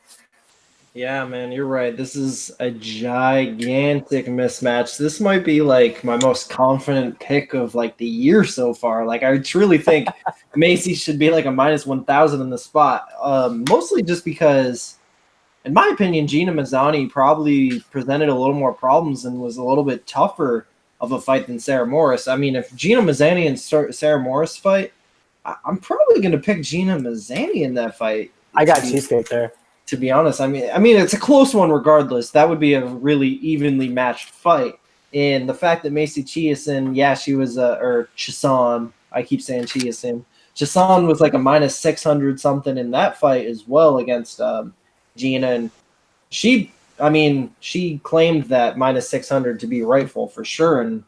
Yeah, man, you're right. This is a gigantic mismatch. This might be like my most confident pick of like the year so far. Like I truly think Macy should be like a minus 1,000 in the spot. Mostly just because, in my opinion, Gina Mazzani probably presented a little more problems and was a little bit tougher of a fight than Sarah Morris. I mean, if Gina Mazzani and Sarah Morris fight, I'm probably going to pick Gina Mazzani in that fight. I To got be cheesecake there. to be honest. I mean, it's a close one regardless. That would be a really evenly matched fight. And the fact that Macy Chiasson, yeah, she was or Chiasson, I keep saying Chiasson. Chiasson was like a minus 600 something in that fight as well against Gina, and she claimed that minus 600 to be rightful for sure, and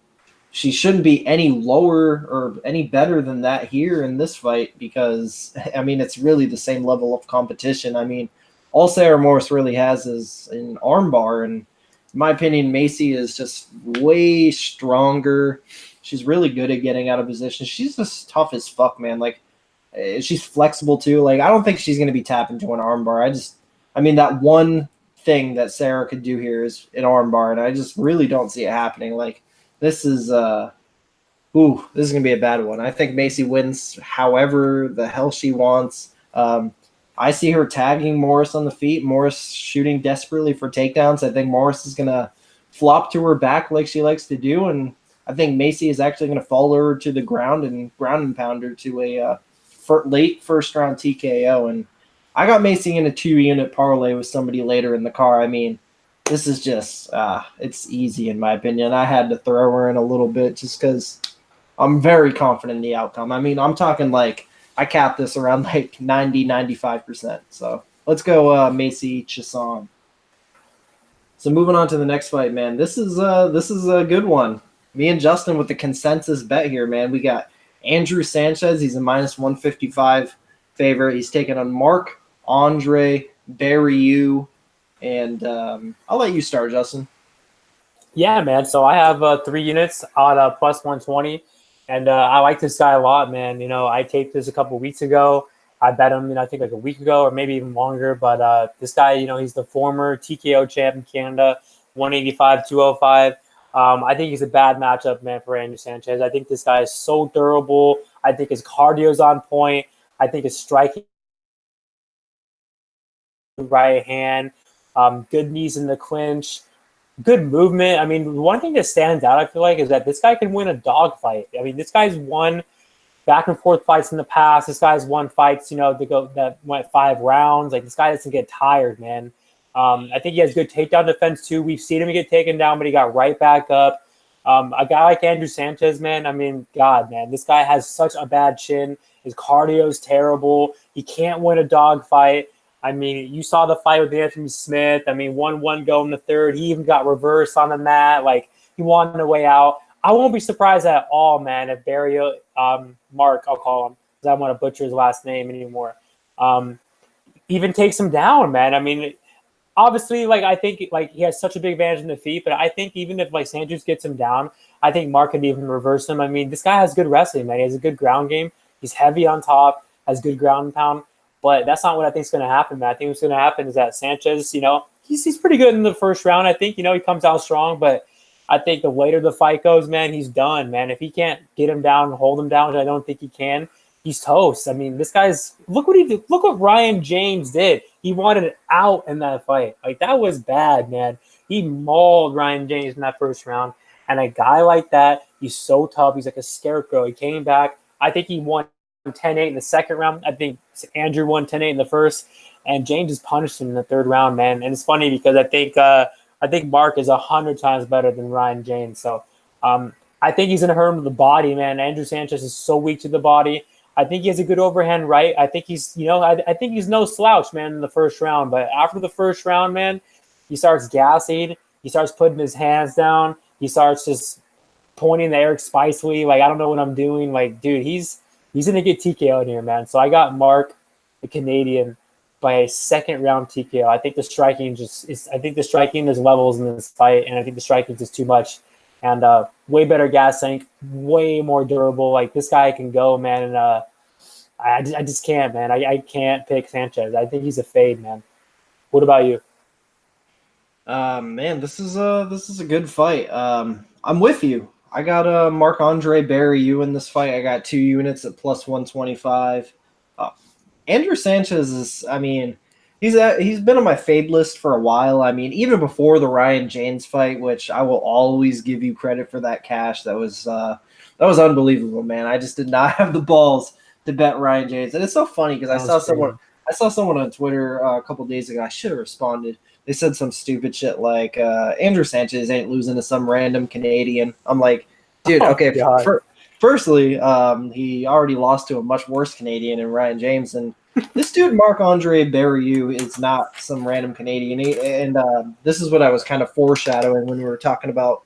she shouldn't be any lower or any better than that here in this fight because I mean it's really the same level of competition. I mean, all Sarah Morris really has is an armbar, and in my opinion, Macy is just way stronger. She's really good at getting out of position. She's just tough as fuck, man. Like she's flexible too. Like I don't think she's gonna be tapped into an armbar. I mean that one thing that Sarah could do here is an armbar, and I just really don't see it happening. Like this is this is gonna be a bad one. I think Macy wins however the hell she wants. I see her tagging Morris on the feet, Morris shooting desperately for takedowns. I think Morris is gonna flop to her back like she likes to do, and I think Macy is actually gonna follow her to the ground and pound her to a late first round TKO. And I got Macy in a 2-unit parlay with somebody later in the car. I mean, this is just it's easy in my opinion. I had to throw her in a little bit just because I'm very confident in the outcome. I mean, I'm talking like I capped this around like 90-95%. So let's go Macy Chiasson. So moving on to the next fight, man. This is a good one. Me and Justin with the consensus bet here, man. We got Andrew Sanchez. He's a minus 155 favorite. He's taking on Mark Andre Barriault. And I'll let you start, Justin. Yeah, man. So I have 3 units on plus 120, and I like this guy a lot, man. I taped this a couple weeks ago. I bet him, I think like a week ago or maybe even longer. But this guy, he's the former TKO champ in Canada, 185, 205. I think he's a bad matchup, man, for Andrew Sanchez. I think this guy is so durable. I think his cardio's on point. I think his striking right hand, good knees in the clinch, good movement. I mean, one thing that stands out, I feel like, is that this guy can win a dogfight. I mean, this guy's won back and forth fights in the past. This guy's won fights, that went 5 rounds. Like this guy doesn't get tired, man. I think he has good takedown defense too. We've seen him get taken down, but he got right back up. A guy like Andrew Sanchez, man. I mean, God, man, this guy has such a bad chin. His cardio is terrible. He can't win a dogfight. I mean, you saw the fight with Anthony Smith. I mean, 1-1 go in the third. He even got reversed on the mat. Like, he wanted a way out. I won't be surprised at all, man, if Barriault, Mark, I'll call him, because I don't want to butcher his last name anymore, even takes him down, man. I mean, obviously, like, I think, like, he has such a big advantage in the feet, but I think even if, like, Sanchez gets him down, I think Mark could even reverse him. I mean, this guy has good wrestling, man. He has a good ground game. He's heavy on top, has good ground and pound. But that's not what I think is going to happen, man. I think what's going to happen is that Sanchez, he's pretty good in the first round. I think, he comes out strong. But I think the later the fight goes, man, he's done, man. If he can't get him down and hold him down, which I don't think he can, he's toast. I mean, this guy's – look what he did. Look what Ryan James did. He wanted out in that fight. Like, that was bad, man. He mauled Ryan James in that first round. And a guy like that, he's so tough. He's like a scarecrow. He came back. I think he won 10-8 in the second round. I think Andrew won 10-8 in the first, and James just punished him in the third round, man. And it's funny because I think Mark is 100 times better than Ryan James. So I think he's gonna hurt him to the body, man. Andrew Sanchez is so weak to the body. I think he has a good overhand right. I think he's, I think he's no slouch, man, in the first round. But after the first round, man, he starts gassing. He starts putting his hands down. He starts just pointing to Eric Spicely. Like, I don't know what I'm doing. Like, dude, he's going to get TKO'd here, man. So I got Mark, the Canadian, by a second round TKO. I think the striking there's levels in this fight, and I think the striking is just too much. And way better gas tank, way more durable. Like, this guy can go, man. And I just can't, man. I can't pick Sanchez. I think he's a fade, man. What about you? Man, this is a good fight. I'm with you. I got Marc-Andre Barriault in this fight. I got 2 units at plus 125. Uh, Andrew Sanchez is, I mean, he's been on my fade list for a while. I mean, even before the Ryan James fight, which I will always give you credit for that cash. That was unbelievable, man. I just did not have the balls to bet Ryan James, and it's so funny because That was crazy. I saw someone on Twitter a couple days ago. I should have responded. They said some stupid shit like Andrew Sanchez ain't losing to some random Canadian. I'm like, dude, Oh okay. God. Firstly, he already lost to a much worse Canadian in Ryan James, and this dude Marc-Andre Barriault is not some random Canadian. And this is what I was kind of foreshadowing when we were talking about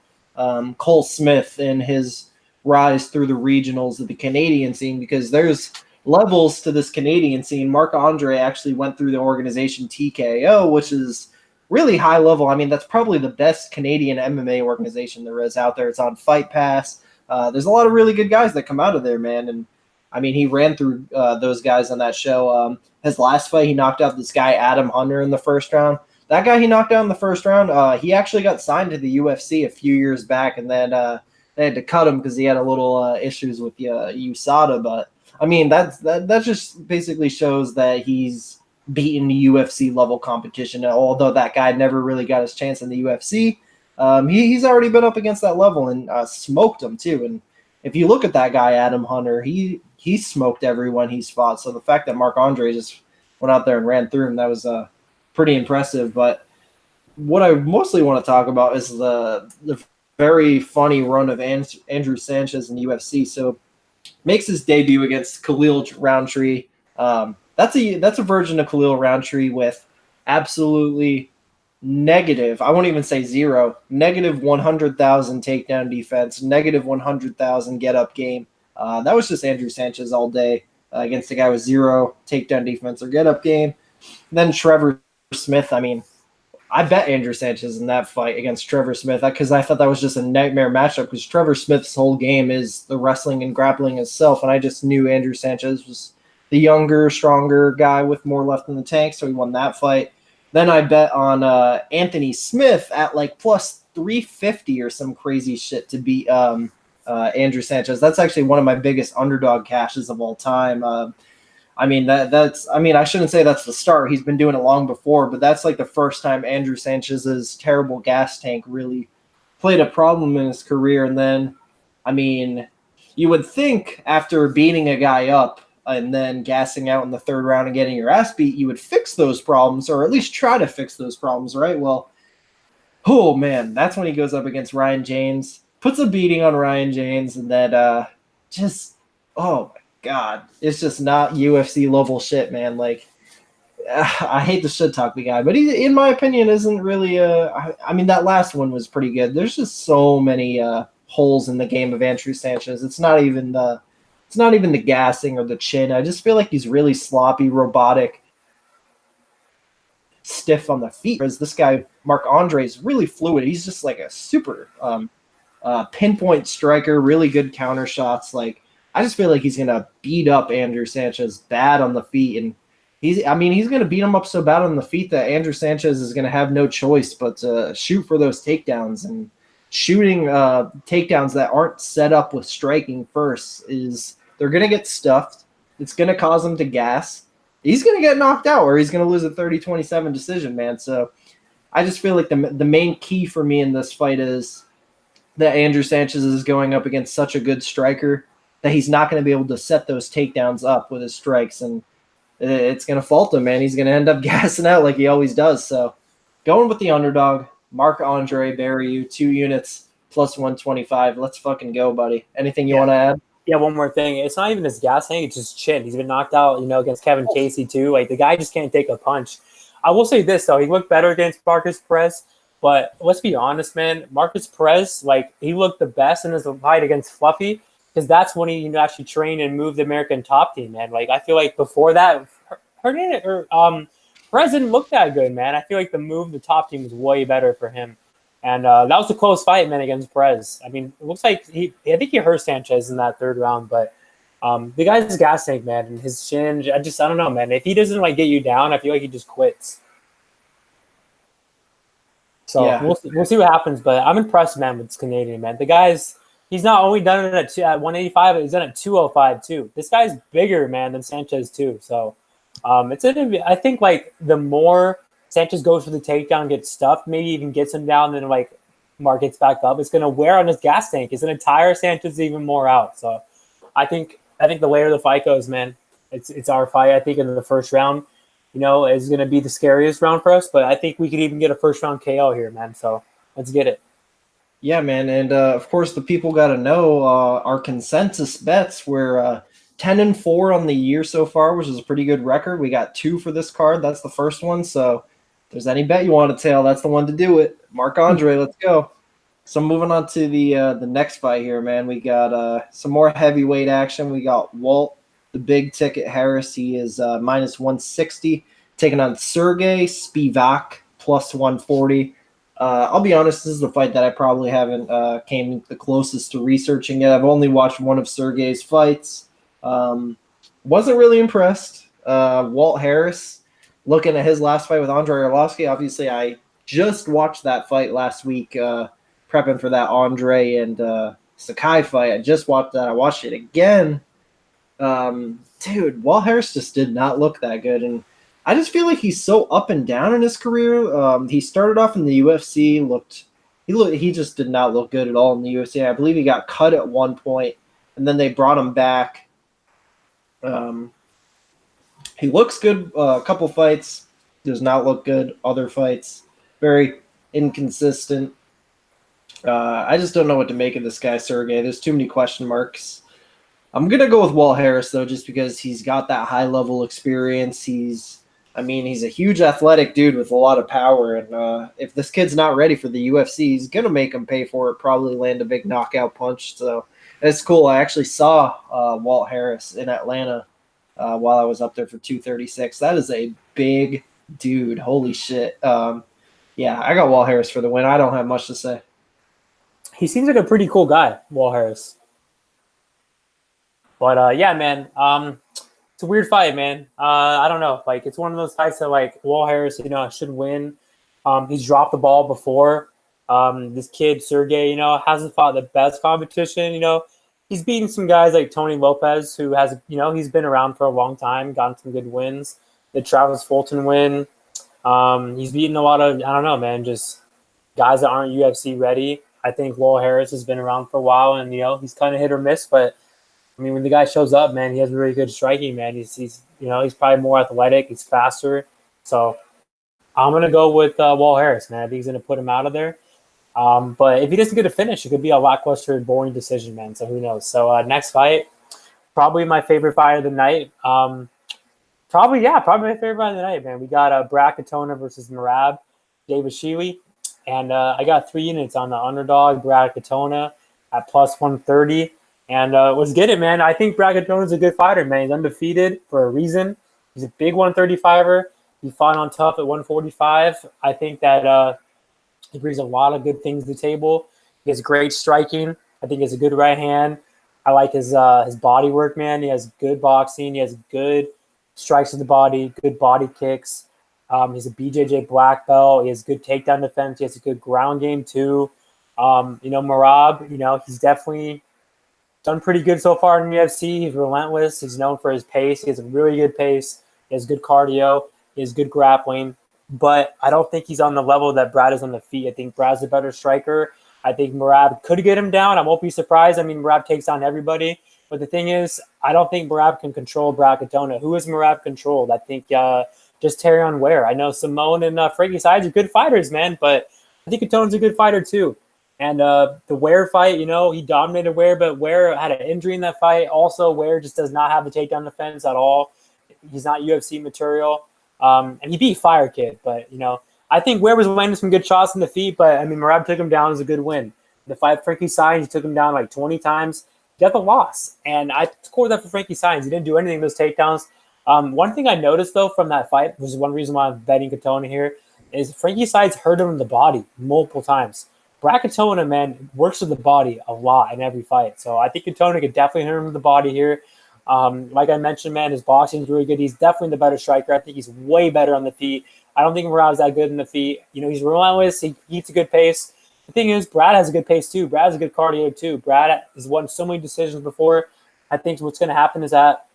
Cole Smith and his rise through the regionals of the Canadian scene, because there's levels to this Canadian scene. Marc-Andre actually went through the organization TKO, which is really high level. I mean, that's probably the best Canadian MMA organization there is out there. It's on Fight Pass. There's a lot of really good guys that come out of there, man. And I mean, he ran through those guys on that show. His last fight, he knocked out this guy, Adam Hunter, in the first round. That guy he knocked out in the first round, he actually got signed to the UFC a few years back, and then they had to cut him because he had a little issues with USADA. But I mean, that just basically shows that he's beaten the UFC level competition. Although that guy never really got his chance in the UFC, he's already been up against that level and smoked him too. And if you look at that guy, Adam Hunter, he smoked everyone he's fought. So the fact that Marc-Andre just went out there and ran through him, that was pretty impressive. But what I mostly want to talk about is the very funny run of Andrew Sanchez in the UFC. So makes his debut against Khalil Roundtree. That's a version of Khalil Roundtree with absolutely negative, I won't even say zero, negative 100,000 takedown defense, negative 100,000 get up game. That was just Andrew Sanchez all day against a guy with zero takedown defense or get up game. Then Trevor Smith, I mean, I bet Andrew Sanchez in that fight against Trevor Smith because I thought that was just a nightmare matchup because Trevor Smith's whole game is the wrestling and grappling itself, and I just knew Andrew Sanchez was the younger, stronger guy with more left in the tank, so he won that fight. Then I bet on Anthony Smith at like plus 350 or some crazy shit to beat Andrew Sanchez. That's actually one of my biggest underdog cashes of all time. I mean, that's I mean, I shouldn't say that's the start. He's been doing it long before, but that's like the first time Andrew Sanchez's terrible gas tank really played a problem in his career. And then, I mean, you would think after beating a guy up and then gassing out in the third round and getting your ass beat, you would fix those problems or at least try to fix those problems, right? Well, oh man, that's when he goes up against Ryan James, puts a beating on Ryan James, and then just oh my god, it's just not UFC level shit, man. Like I hate to shit talk the guy, but he, in my opinion, isn't really. I mean, that last one was pretty good. There's just so many holes in the game of Andrew Sanchez. It's not even the gassing or the chin. I just feel like he's really sloppy, robotic, stiff on the feet. Whereas this guy, Marc-Andre, is really fluid. He's just like a super pinpoint striker, really good counter shots. Like, I just feel like he's going to beat up Andrew Sanchez bad on the feet. And he's going to beat him up so bad on the feet that Andrew Sanchez is going to have no choice but to shoot for those takedowns. And shooting takedowns that aren't set up with striking first they're going to get stuffed. It's going to cause him to gas. He's going to get knocked out or he's going to lose a 30-27 decision, man. So I just feel like the main key for me in this fight is that Andrew Sanchez is going up against such a good striker that he's not going to be able to set those takedowns up with his strikes, and it's going to fault him, man. He's going to end up gassing out like he always does. So going with the underdog, Marc-Andre Barriault, 2 units, plus 125. Let's fucking go, buddy. Anything you want to add? Yeah, one more thing. It's not even his gas tank; it's his chin. He's been knocked out, against Kevin Casey too. Like the guy just can't take a punch. I will say this though: he looked better against Marcus Perez. But let's be honest, man. Marcus Perez, like he looked the best in his fight against Fluffy because that's when he actually trained and moved the American top team, man. Like I feel like before that, Perez didn't look that good, man. I feel like the move the top team was way better for him. And that was a close fight, man, against Perez. I mean, it looks like I think he hurt Sanchez in that third round, but the guy's gas tank, man, and his chin, I don't know, man. If he doesn't get you down, I feel like he just quits. So Yeah. we'll see what happens. But I'm impressed, man, with this Canadian, man. The guy's he's not only done it at 185, but he's done it at 205 too. This guy's bigger, man, than Sanchez too. So it's gonna be, I think like the more Sanchez goes for the takedown, gets stuffed, maybe even gets him down, then like Mark gets back up. It's gonna wear on his gas tank. It's gonna tire Sanchez even more out. So I think the later the fight goes, man, it's our fight. I think in the first round, is going to be the scariest round for us. But I think we could even get a first round KO here, man. So let's get it. Yeah, man, and of course the people got to know our consensus bets. We're 10-4 on the year so far, which is a pretty good record. We got 2 for this card. That's the first one. So if there's any bet you want to tail, that's the one to do it. Marc Andre, let's go. So moving on to the next fight here, man. We got some more heavyweight action. We got Walt, the big ticket Harris. He is minus 160, taking on Sergey Spivak, plus 140. I'll be honest, this is the fight that I probably haven't came the closest to researching yet. I've only watched one of Sergey's fights. Wasn't really impressed. Walt Harris, looking at his last fight with Andrei Arlovsky, obviously I just watched that fight last week, prepping for that Andre and Sakai fight. I just watched that. I watched it again. Dude, Walt Harris just did not look that good, and I just feel like he's so up and down in his career. He started off in the UFC, he just did not look good at all in the UFC. I believe he got cut at one point, and then they brought him back. He looks good a couple fights, does not look good other fights. Very inconsistent. I just don't know what to make of this guy, Sergey. There's too many question marks. I'm going to go with Walt Harris, though, just because he's got that high-level experience. He's a huge athletic dude with a lot of power, and if this kid's not ready for the UFC, he's going to make him pay for it, probably land a big knockout punch. So it's cool. I actually saw Walt Harris in Atlanta while I was up there for 236. That is a big dude. Holy shit. Yeah, I got Walt Harris for the win. I don't have much to say. He seems like a pretty cool guy, Walt Harris. But yeah, man, it's a weird fight, man. I don't know. Like, it's one of those fights that, like, Walt Harris, should win. He's dropped the ball before. This kid, Sergey, hasn't fought the best competition. He's beaten some guys like Tony Lopez, who has, he's been around for a long time, gotten some good wins. The Travis Fulton win. He's beaten a lot of, I don't know, man, just guys that aren't UFC ready. I think Walt Harris has been around for a while, and, he's kind of hit or miss, but when the guy shows up, man, he has really good striking, man. He's probably more athletic. He's faster. So I'm going to go with Walt Harris, man. I think he's going to put him out of there. But if he doesn't get a finish, it could be a lackluster, boring decision, man. So who knows? So next fight, probably my favorite fight of the night. Probably my favorite fight of the night, man. We got Katona versus Merab, Dvalishvili. And I got 3 units on the underdog, Katona, at plus 130. And let's get it, man. I think Katona's a good fighter, man. He's undefeated for a reason. He's a big 135er. He fought on tough at 145. I think that he brings a lot of good things to the table. He has great striking. I think he has a good right hand. I like his body work, man. He has good boxing. He has good strikes to the body, good body kicks. He's a BJJ black belt. He has good takedown defense. He has a good ground game, too. Merab, he's definitely done pretty good so far in the UFC. He's relentless. He's known for his pace. He has a really good pace. He has good cardio. He has good grappling. But I don't think he's on the level that Brad is on the feet. I think Brad's a better striker. I think Merab could get him down. I won't be surprised. Merab takes down everybody. But the thing is, I don't think Merab can control Katona. Who is Merab controlled? I think just Terrion Ware. I know Simone and Frankie Sayles are good fighters, man. But I think Katona's a good fighter, too. And the Ware fight, he dominated Ware, but Ware had an injury in that fight. Also, Ware just does not have a takedown defense at all. He's not UFC material. And he beat Fire Kid, but, I think Ware was landing some good shots in the feet, but, Merab took him down as a good win. The fight, Frankie Sayles, he took him down like 20 times. He got the loss. And I scored that for Frankie Sayles. He didn't do anything in those takedowns. One thing I noticed, though, from that fight, which is one reason why I'm betting Katona here, is Frankie Sayles hurt him in the body multiple times. Katona, man, works with the body a lot in every fight. So I think Katona could definitely hurt him in the body here. Like I mentioned, man, his boxing is really good. He's definitely the better striker. I think he's way better on the feet. I don't think Merab's that good in the feet. He's relentless. He keeps a good pace. The thing is, Brad has a good pace too. Brad has a good cardio too. Brad has won so many decisions before. I think what's going to happen is that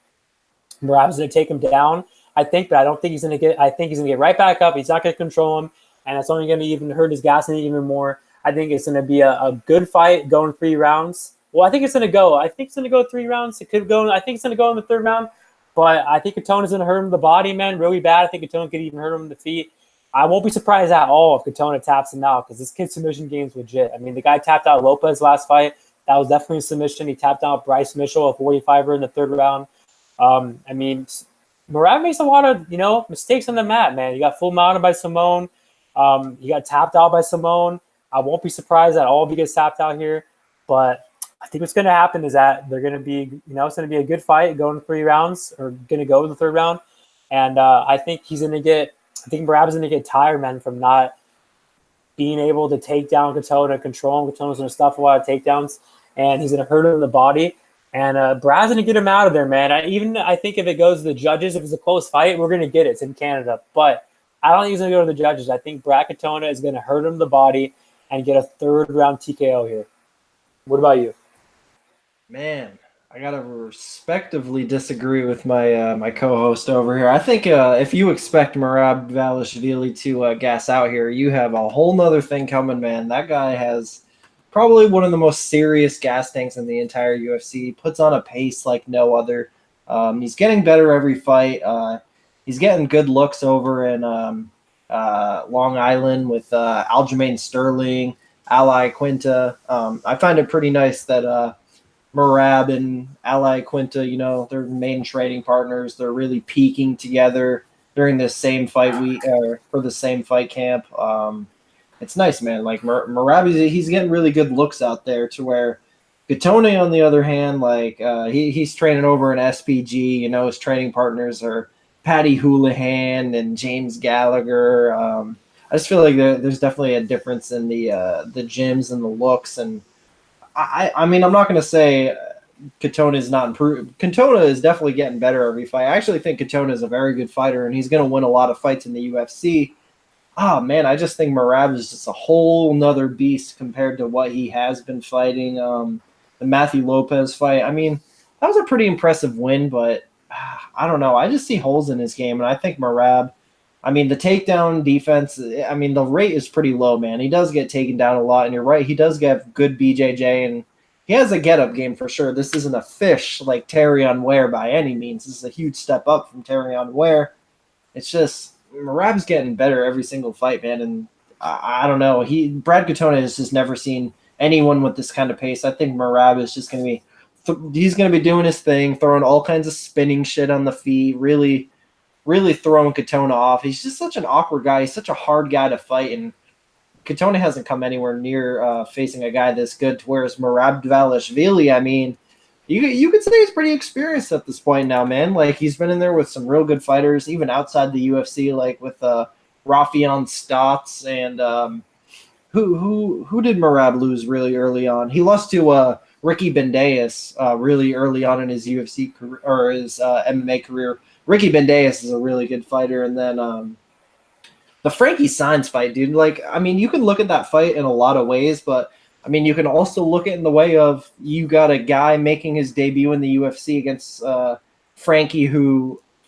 Merab's going to take him down. I think, but I don't think he's going to get. I think he's going to get right back up. He's not going to control him, and it's only going to even hurt his gas even more. I think it's going to be a good fight going 3 rounds. Well, I think it's going to go. I think it's going to go 3 rounds. It could go. I think it's going to go in the 3rd round. But I think Katona's going to hurt him in the body, man, really bad. I think Katona could even hurt him in the feet. I won't be surprised at all if Katona taps him out because this kid's submission game's legit. I mean, the guy tapped out Lopez last fight. That was definitely a submission. He tapped out Bryce Mitchell, a 45er in the 3rd round. I mean, Merab makes a lot of, mistakes on the mat, man. You got full mounted by Simone. You got tapped out by Simone. I won't be surprised at all if he gets tapped out here. But I think what's going to happen is that they're going to be, it's going to be a good fight going 3 rounds or going to go to the 3rd round. And I think Merab's going to get tired, man, from not being able to take down Katona, control him. Katona's going to stuff a lot of takedowns, and he's going to hurt him in the body. And Brad's going to get him out of there, man. I think if it goes to the judges, if it's a close fight, we're going to get it. It's in Canada. But I don't think he's going to go to the judges. I think Brad Katona is going to hurt him in the body and get a 3rd round TKO here. What about you? Man, I gotta respectively disagree with my my co-host over here. I think if you expect Merab Dvalishvili to gas out here, you have a whole nother thing coming, man. That guy has probably one of the most serious gas tanks in the entire UFC. He puts on a pace like no other. He's getting better every fight. He's getting good looks over in Long Island with Aljamain Sterling, Iaquinta. I find it pretty nice that Merab and Iaquinta, they're main trading partners. They're really peaking together during this same fight week for the same fight camp. It's nice, man. Like Merab, he's getting really good looks out there to where Katona, on the other hand, like he's training over in SPG. His training partners are Patty Houlihan and James Gallagher. I just feel like there's definitely a difference in the gyms and the looks. And I mean, I'm not going to say Katona is not improved. Katona is definitely getting better every fight. I actually think Katona is a very good fighter, and he's going to win a lot of fights in the UFC. Man, I just think Merab is just a whole nother beast compared to what he has been fighting. The Matthew Lopez fight, I mean, that was a pretty impressive win, but I don't know. I just see holes in his game, and I think Merab, I mean, the takedown defense, I mean, the rate is pretty low, man. He does get taken down a lot, and you're right, he does get good BJJ, and he has a get-up game for sure. This isn't a fish like Terrion Ware by any means. This is a huge step up from Terrion Ware. It's just Merab's getting better every single fight, man, and I don't know. Brad Katona has just never seen anyone with this kind of pace. I think Merab is just going to be he's going to be doing his thing, throwing all kinds of spinning shit on the feet, really throwing Katona off. He's just such an awkward guy. He's such a hard guy to fight, and Katona hasn't come anywhere near facing a guy this good. Whereas Merab Dvalishvili, I mean, you could say he's pretty experienced at this point now, man. Like, he's been in there with some real good fighters, even outside the UFC, like with Rafion Stotts and who did Merab lose really early on? He lost to Ricky Bandejas really early on in his UFC career or his MMA career. Ricky Bandejas is a really good fighter, and then the Frankie Saenz fight, dude. Like, I mean, you can look at that fight in a lot of ways, but I mean, you can also look at it in the way of you got a guy making his debut in the UFC against Frankie,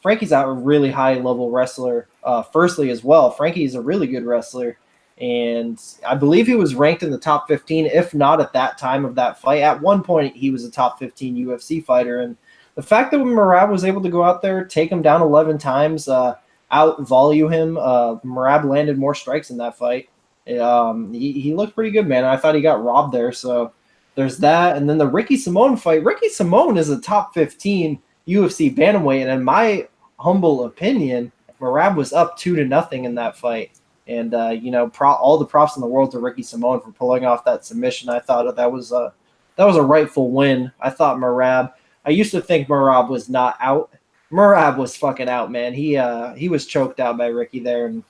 Frankie's a really high level wrestler. Firstly, as well, Frankie's a really good wrestler, and I believe he was ranked in the top 15, if not at that time of that fight. At one point, he was a top 15 UFC fighter, and the fact that Merab was able to go out there, take him down 11 times, out-volue him, Merab landed more strikes in that fight. He looked pretty good, man. I thought he got robbed there, so there's that. And then the Ricky Simone fight. Ricky Simone is a top 15 UFC bantamweight, and in my humble opinion, Merab was up 2-0 in that fight. And all the props in the world to Ricky Simone for pulling off that submission. I thought that was a rightful win. I thought Merab. I used to think Merab was not out. Merab was fucking out, man. He was choked out by Ricky there, and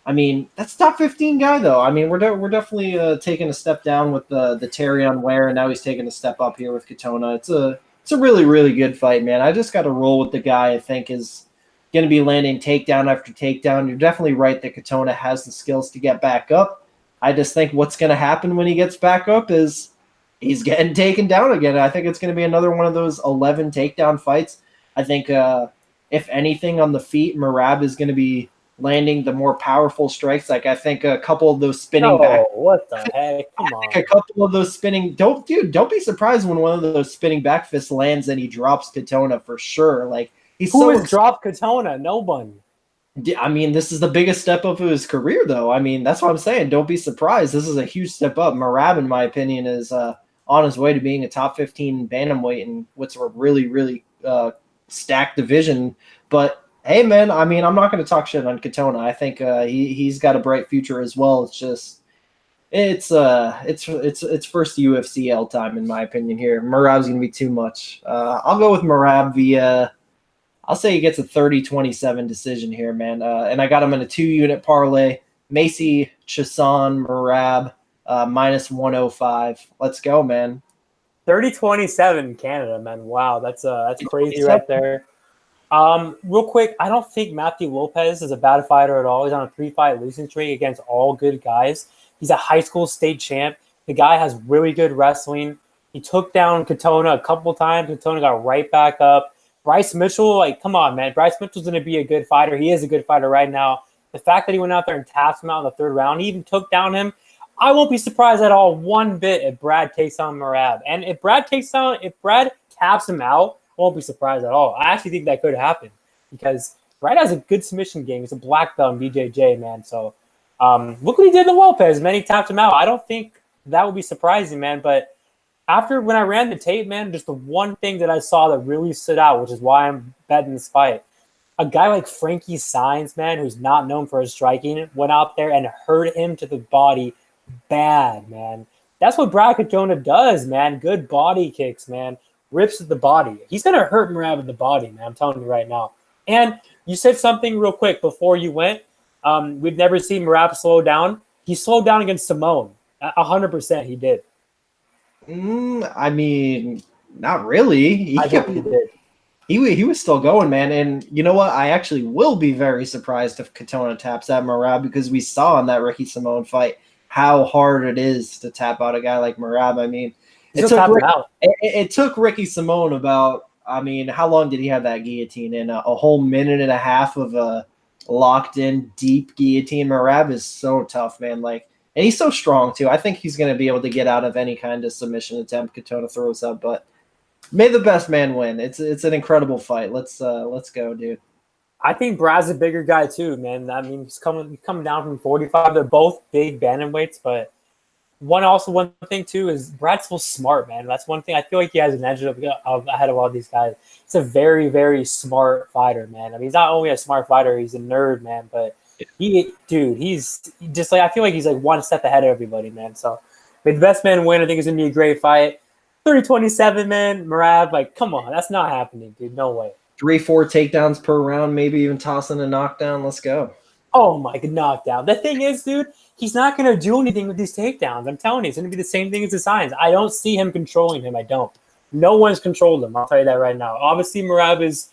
I mean, that's a top 15 guy though. I mean, we're definitely taking a step down with the Terrion Ware, and now he's taking a step up here with Katona. It's a really, really good fight, man. I just got to roll with the guy I think is going to be landing takedown after takedown. You're definitely right that Katona has the skills to get back up. I just think what's going to happen when he gets back up is he's getting taken down again. I think it's going to be another one of those 11 takedown fights. I think if anything on the feet, Merab is going to be landing the more powerful strikes. Like I think a couple of those spinning back. What the heck? Come on. A couple of those spinning. Don't be surprised when one of those spinning back fists lands and he drops Katona for sure. Like who has dropped Katona? No one. I mean, this is the biggest step up of his career, though. I mean, that's what I'm saying. Don't be surprised. This is a huge step up. Merab, in my opinion, is on his way to being a top 15 bantamweight in what's a really, really stacked division. But hey, man, I mean, I'm not going to talk shit on Katona. I think he's got a bright future as well. It's just it's first UFC L time, in my opinion. Here, Merab's going to be too much. I'll go with Merab via. I'll say he gets a 30-27 decision here, man. And I got him in a 2-unit parlay. Macy, Chiasson, Merab, minus 105. Let's go, man. 30-27 Canada, man. Wow, that's crazy right there. Real quick, I don't think Matthew Lopez is a bad fighter at all. He's on a 3-fight losing streak against all good guys. He's a high school state champ. The guy has really good wrestling. He took down Katona a couple times. Katona got right back up. Bryce Mitchell, like, come on, man. Bryce Mitchell's going to be a good fighter. He is a good fighter right now. The fact that he went out there and tapped him out in the third round, he even took down him. I won't be surprised at all one bit if Brad takes on Merab. And if Brad taps him out, I won't be surprised at all. I actually think that could happen because Brad has a good submission game. He's a black belt in BJJ, man. So look what he did to Lopez, man. He tapped him out. I don't think that would be surprising, man. But when I ran the tape, man, just the one thing that I saw that really stood out, which is why I'm betting this fight. A guy like Frankie Saenz, man, who's not known for his striking, went out there and hurt him to the body bad, man. That's what Brad Katona does, man. Good body kicks, man. Rips at the body. He's going to hurt Merab at the body, man. I'm telling you right now. And you said something real quick before you went. We've never seen Merab slow down. He slowed down against Simone. 100% he did. I mean, not really. I think he did. He was still going, man. And you know what? I actually will be very surprised if Katona taps out Merab because we saw in that Ricky Simone fight how hard it is to tap out a guy like Merab. I mean, it took Ricky Simone about, I mean, how long did he have that guillotine in? A whole minute and a half of a locked-in, deep guillotine. Merab is so tough, man. Like, and he's so strong, too. I think he's going to be able to get out of any kind of submission attempt Katona throws up. But may the best man win. It's an incredible fight. Let's go, dude. I think Brad's a bigger guy, too, man. I mean, he's coming down from 45. They're both big bantamweights, but one thing, too, is Brad's so smart, man. That's one thing. I feel like he has an edge ahead of all these guys. He's a very, very smart fighter, man. I mean, he's not only a smart fighter, he's a nerd, man, but he's just like, I feel like he's like one step ahead of everybody, man. So may the best man win. I think it's going to be a great fight. 30-27, man. Merab, like, come on. That's not happening, dude. No way. 3-4 takedowns per round, maybe even tossing a knockdown. Let's go. Oh, my God, knockdown. The thing is, dude, he's not going to do anything with these takedowns. I'm telling you, it's going to be the same thing as the Saenz. I don't see him controlling him. I don't. No one's controlled him. I'll tell you that right now. Obviously, Merab is,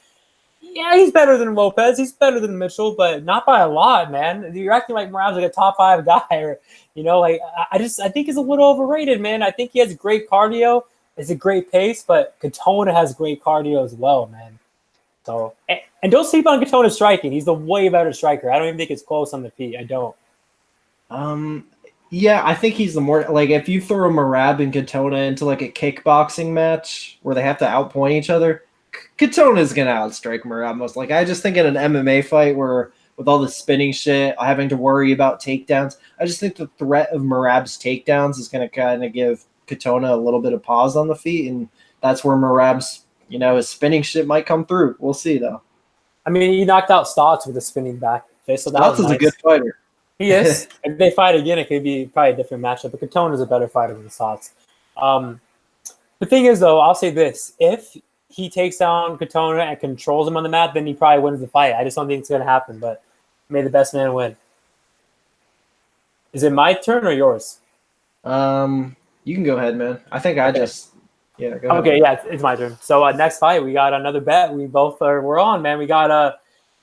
he's better than Lopez. He's better than Mitchell, but not by a lot, man. You're acting like Merab's like a top 5 guy. Or, like, I think he's a little overrated, man. I think he has great cardio. It's a great pace, but Katona has great cardio as well, man. So, and don't sleep on Katona's striking. He's the way better striker. I don't even think it's close on the feet. I don't. Yeah, I think he's the more, like, if you throw Merab and Katona into like a kickboxing match where they have to outpoint each other, Katona's gonna outstrike Merab most. Like, I just think in an MMA fight where with all the spinning shit, having to worry about takedowns, I just think the threat of Merab's takedowns is gonna kind of give Katona a little bit of pause on the feet, and that's where Merab's, his spinning shit might come through. We'll see, though. I mean, he knocked out Stotts with a spinning back fist, so that Stotts was nice. A good fighter. He is. If they fight again, it could be probably a different matchup, but Katona's a better fighter than Stotts. The thing is, though, I'll say this. If he takes down Katona and controls him on the mat, then he probably wins the fight. I just don't think it's going to happen, but may the best man win. Is it my turn or yours? You can go ahead, man. I think I just go ahead. Okay, yeah, it's my turn. So next fight, we got another bet. We're on, man. We got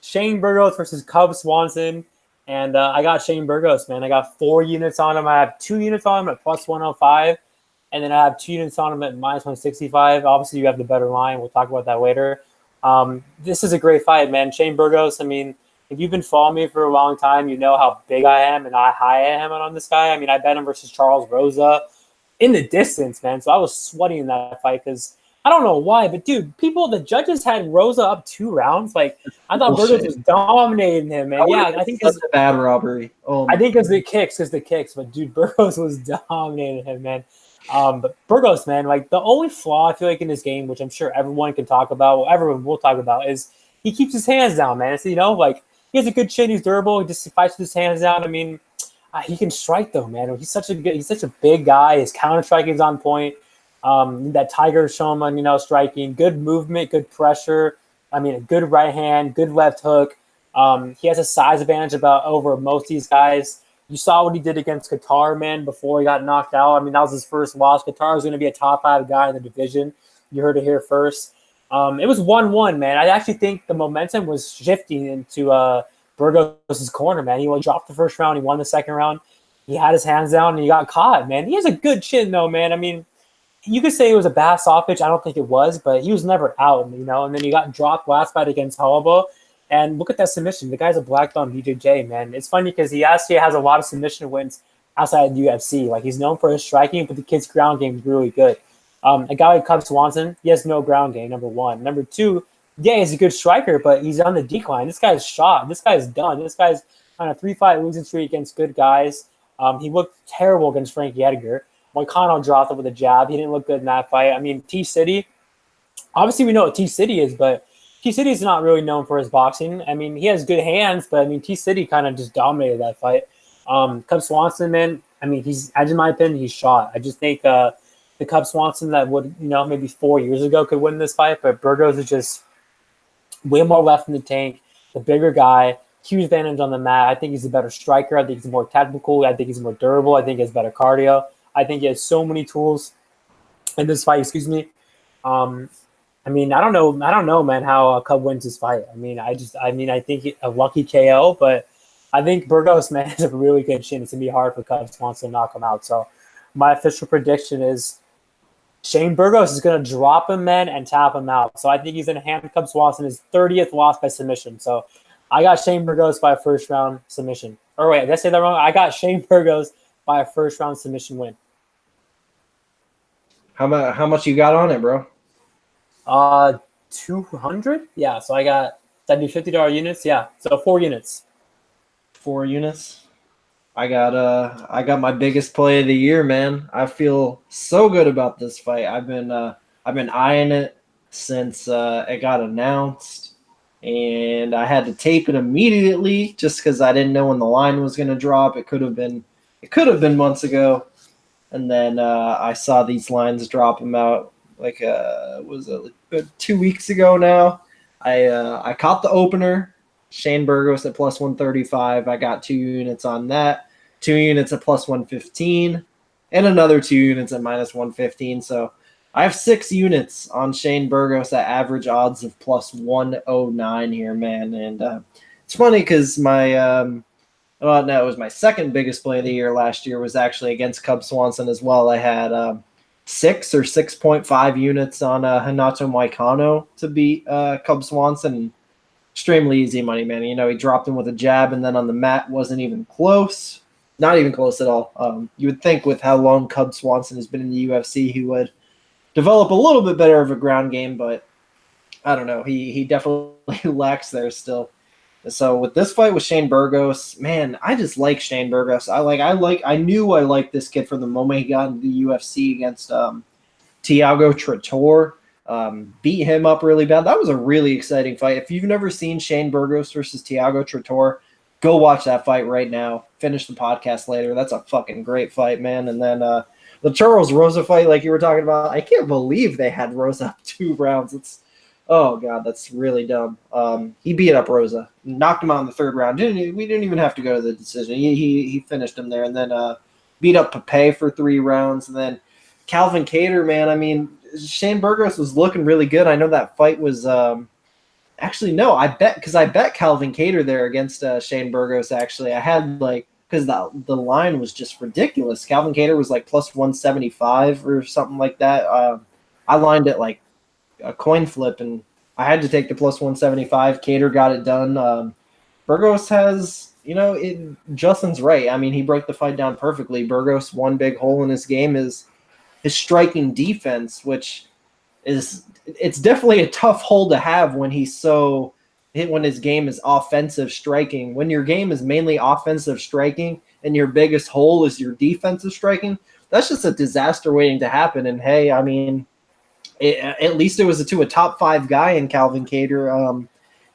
Shane Burgos versus Cub Swanson. And I got Shane Burgos, man. I got 4 units on him. I have 2 units on him at plus 105. And then I have 2 units on him at minus 165. Obviously, you have the better line. We'll talk about that later. This is a great fight, man. Shane Burgos, I mean, if you've been following me for a long time, you know how big I am and how high I am on this guy. I mean, I bet him versus Charles Rosa in the distance, man. So I was sweating in that fight because I don't know why, but dude, the judges had Rosa up 2 rounds. Like, I thought Burgos was dominating him, man. Yeah, I think it's a bad robbery. I think it's the kicks, but dude, Burgos was dominating him, man. But Burgos, man, like the only flaw I feel like in this game, which I'm sure everyone can talk about, well, everyone will talk about, is he keeps his hands down, man. It's, like he has a good chin, he's durable, he just fights with his hands down. I mean, he can strike though, man. He's such a big guy. His counter striking is on point. That Tiger Showman, striking, good movement, good pressure. I mean, a good right hand, good left hook. He has a size advantage over most of these guys. You saw what he did against Qatar, man, before he got knocked out. I mean, that was his first loss. Qatar was going to be a top 5 guy in the division. You heard it here first. It was 1-1, man. I actually think the momentum was shifting into Burgos' corner, man. He dropped the first round. He won the second round. He had his hands down, and he got caught, man. He has a good chin, though, man. I mean, you could say it was a bad stoppage. I don't think it was, but he was never out, and then he got dropped last fight against Taleb. And look at that submission. The guy's a black belt BJJ, man. It's funny because he actually has a lot of submission wins outside of the UFC. Like, he's known for his striking, but the kid's ground game is really good. A guy like Cub Swanson, he has no ground game, number 1. Number 2, yeah, he's a good striker, but he's on the decline. This guy's shot. This guy's done. This guy's on a 3-fight losing streak against good guys. He looked terrible against Frankie Edgar. Moicano dropped him with a jab. He didn't look good in that fight. I mean, T-City, obviously we know what T-City is, but T-City is not really known for his boxing. I mean, he has good hands, but I mean, T-City kind of just dominated that fight. Cub Swanson, man, I mean, in my opinion, he's shot. I just think the Cub Swanson that would, maybe 4 years ago could win this fight, but Burgos is just way more left in the tank, the bigger guy, huge advantage on the mat. I think he's a better striker. I think he's more technical. I think he's more durable. I think he has better cardio. I think he has so many tools in this fight, I mean, I don't know, man, how Cub wins this fight. I mean, I think a lucky KO, but I think Burgos, man, has a really good chin. It's going to be hard for Cub Swanson to knock him out. So my official prediction is Shane Burgos is going to drop him, man, and tap him out. So I think he's going to hand Cub Swanson his 30th loss by submission. So I got Shane Burgos by a first-round submission. Or wait, did I say that wrong? I got Shane Burgos by a first-round submission win. How much you got on it, bro? 200. Yeah, so I got that'd be $50 units. Yeah, so 4 units. 4 units. I got my biggest play of the year, man. I feel so good about this fight. I've been eyeing it since it got announced, and I had to tape it immediately just because I didn't know when the line was going to drop. It could have been months ago, and then I saw these lines drop them out. Like was it 2 weeks ago now? I caught the opener, Shane Burgos at plus 135. I got 2 units on that, 2 units at plus 115, and another 2 units at minus 115. So I have 6 units on Shane Burgos at average odds of plus 109 here, man. And it's funny because it was my second biggest play of the year last year was actually against Cub Swanson as well. I had 6 or 6.5 units on Renato Moicano to beat Cub Swanson. Extremely easy money, man. He dropped him with a jab, and then on the mat wasn't even close. Not even close at all. You would think with how long Cub Swanson has been in the UFC, he would develop a little bit better of a ground game, but I don't know. He definitely lacks there still. So with this fight with Shane Burgos, man, I just like Shane Burgos. I knew I liked this kid from the moment he got into the UFC against Thiago Trator. Beat him up really bad. That was a really exciting fight. If you've never seen Shane Burgos versus Thiago Trator, go watch that fight right now. Finish the podcast later. That's a fucking great fight, man. And then the Charles Rosa fight, like you were talking about, I can't believe they had Rosa up 2 rounds. Oh, God, that's really dumb. He beat up Rosa, knocked him out in the 3rd round. We didn't even have to go to the decision. He finished him there, and then beat up Pepe for 3 rounds. And then Calvin Kattar, man, I mean, Shane Burgos was looking really good. I know that fight was Actually, no, I bet Calvin Kattar there against Shane Burgos. Actually, I had like because the line was just ridiculous. Calvin Kattar was like plus 175 or something like that. I lined it like a coin flip, and I had to take the plus 175. Kattar got it done. Burgos has, Justin's right. I mean, he broke the fight down perfectly. Burgos, one big hole in his game is his striking defense, which it's definitely a tough hole to have when when his game is offensive striking. When your game is mainly offensive striking and your biggest hole is your defensive striking, that's just a disaster waiting to happen. And hey, I mean, at least it was to a top 5 guy in Calvin Kattar.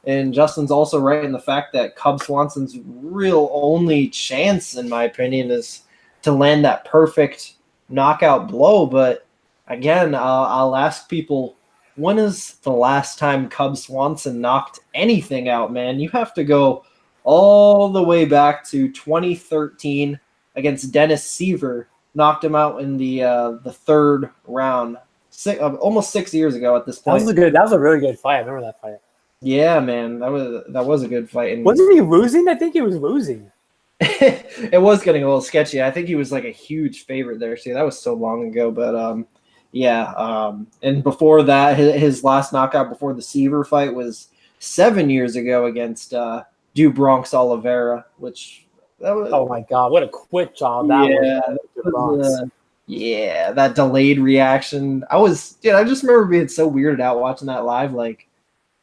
And Justin's also right in the fact that Cub Swanson's real only chance, in my opinion, is to land that perfect knockout blow. But again, I'll ask people, when is the last time Cub Swanson knocked anything out, man? You have to go all the way back to 2013 against Dennis Seaver. Knocked him out in the 3rd round, almost 6 years ago at this point. That was a really good fight. I remember that fight. Yeah, man, that was a good fight. And wasn't he losing? I think he was losing. It was getting a little sketchy. I think he was like a huge favorite there too. That was so long ago, but yeah. And before that, his last knockout before the Seaver fight was 7 years ago against Bronx Oliveira, which that was. Oh my god, what a quick job that was! Yeah, that delayed reaction. I just remember being so weirded out watching that live. Like,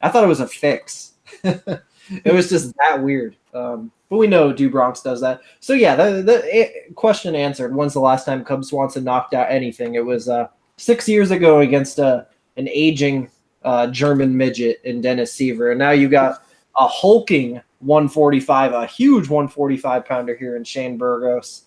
I thought it was a fix. It was just that weird. But we know Bronx does that. So yeah, the question answered. When's the last time Cub Swanson knocked out anything? It was 6 years ago against an aging German midget in Dennis Seaver. And now you got a hulking 145, a huge 145 pounder here in Shane Burgos.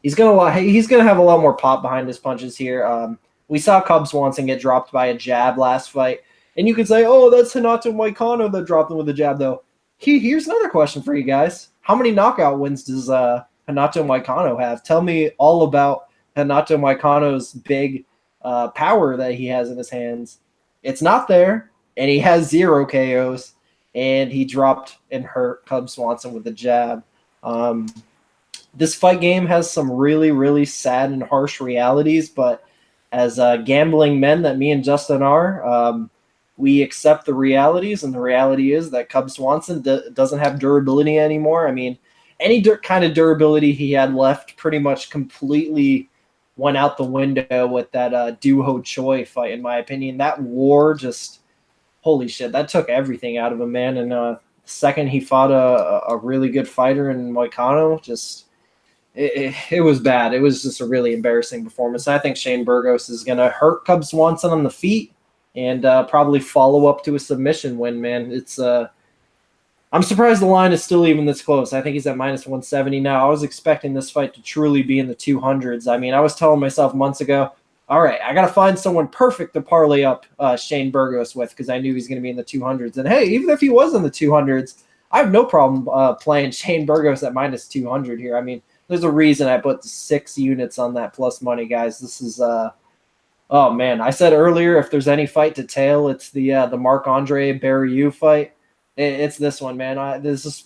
He's gonna have a lot more pop behind his punches here. We saw Cub Swanson get dropped by a jab last fight. And you could say, oh, that's Renato Moicano that dropped him with a jab, though. Here's another question for you guys. How many knockout wins does Renato Moicano have? Tell me all about Renato Moicano's big power that he has in his hands. It's not there, and he has 0 KOs, and he dropped and hurt Cub Swanson with a jab. This fight game has some really, really sad and harsh realities, but as gambling men that me and Justin are, we accept the realities, and the reality is that Cub Swanson doesn't have durability anymore. I mean, any kind of durability he had left pretty much completely went out the window with that Do Ho Choi fight, in my opinion. That war just, holy shit, that took everything out of him, man. And the second he fought a really good fighter in Moicano, just it was bad. It was just a really embarrassing performance. I think Shane Burgos is going to hurt Cub Swanson on the feet and probably follow up to a submission win, man. It's I'm surprised the line is still even this close. I think he's at minus 170 now. I was expecting this fight to truly be in the 200s. I mean, I was telling myself months ago, all right, I got to find someone perfect to parlay up Shane Burgos with because I knew he's going to be in the 200s. And hey, even if he was in the 200s, I have no problem playing Shane Burgos at minus 200 here. I mean, there's a reason I put 6 units on that plus money, guys. This is oh man, I said earlier if there's any fight to tail, it's the Marc-Andre Barriault fight. It's this one, man. This is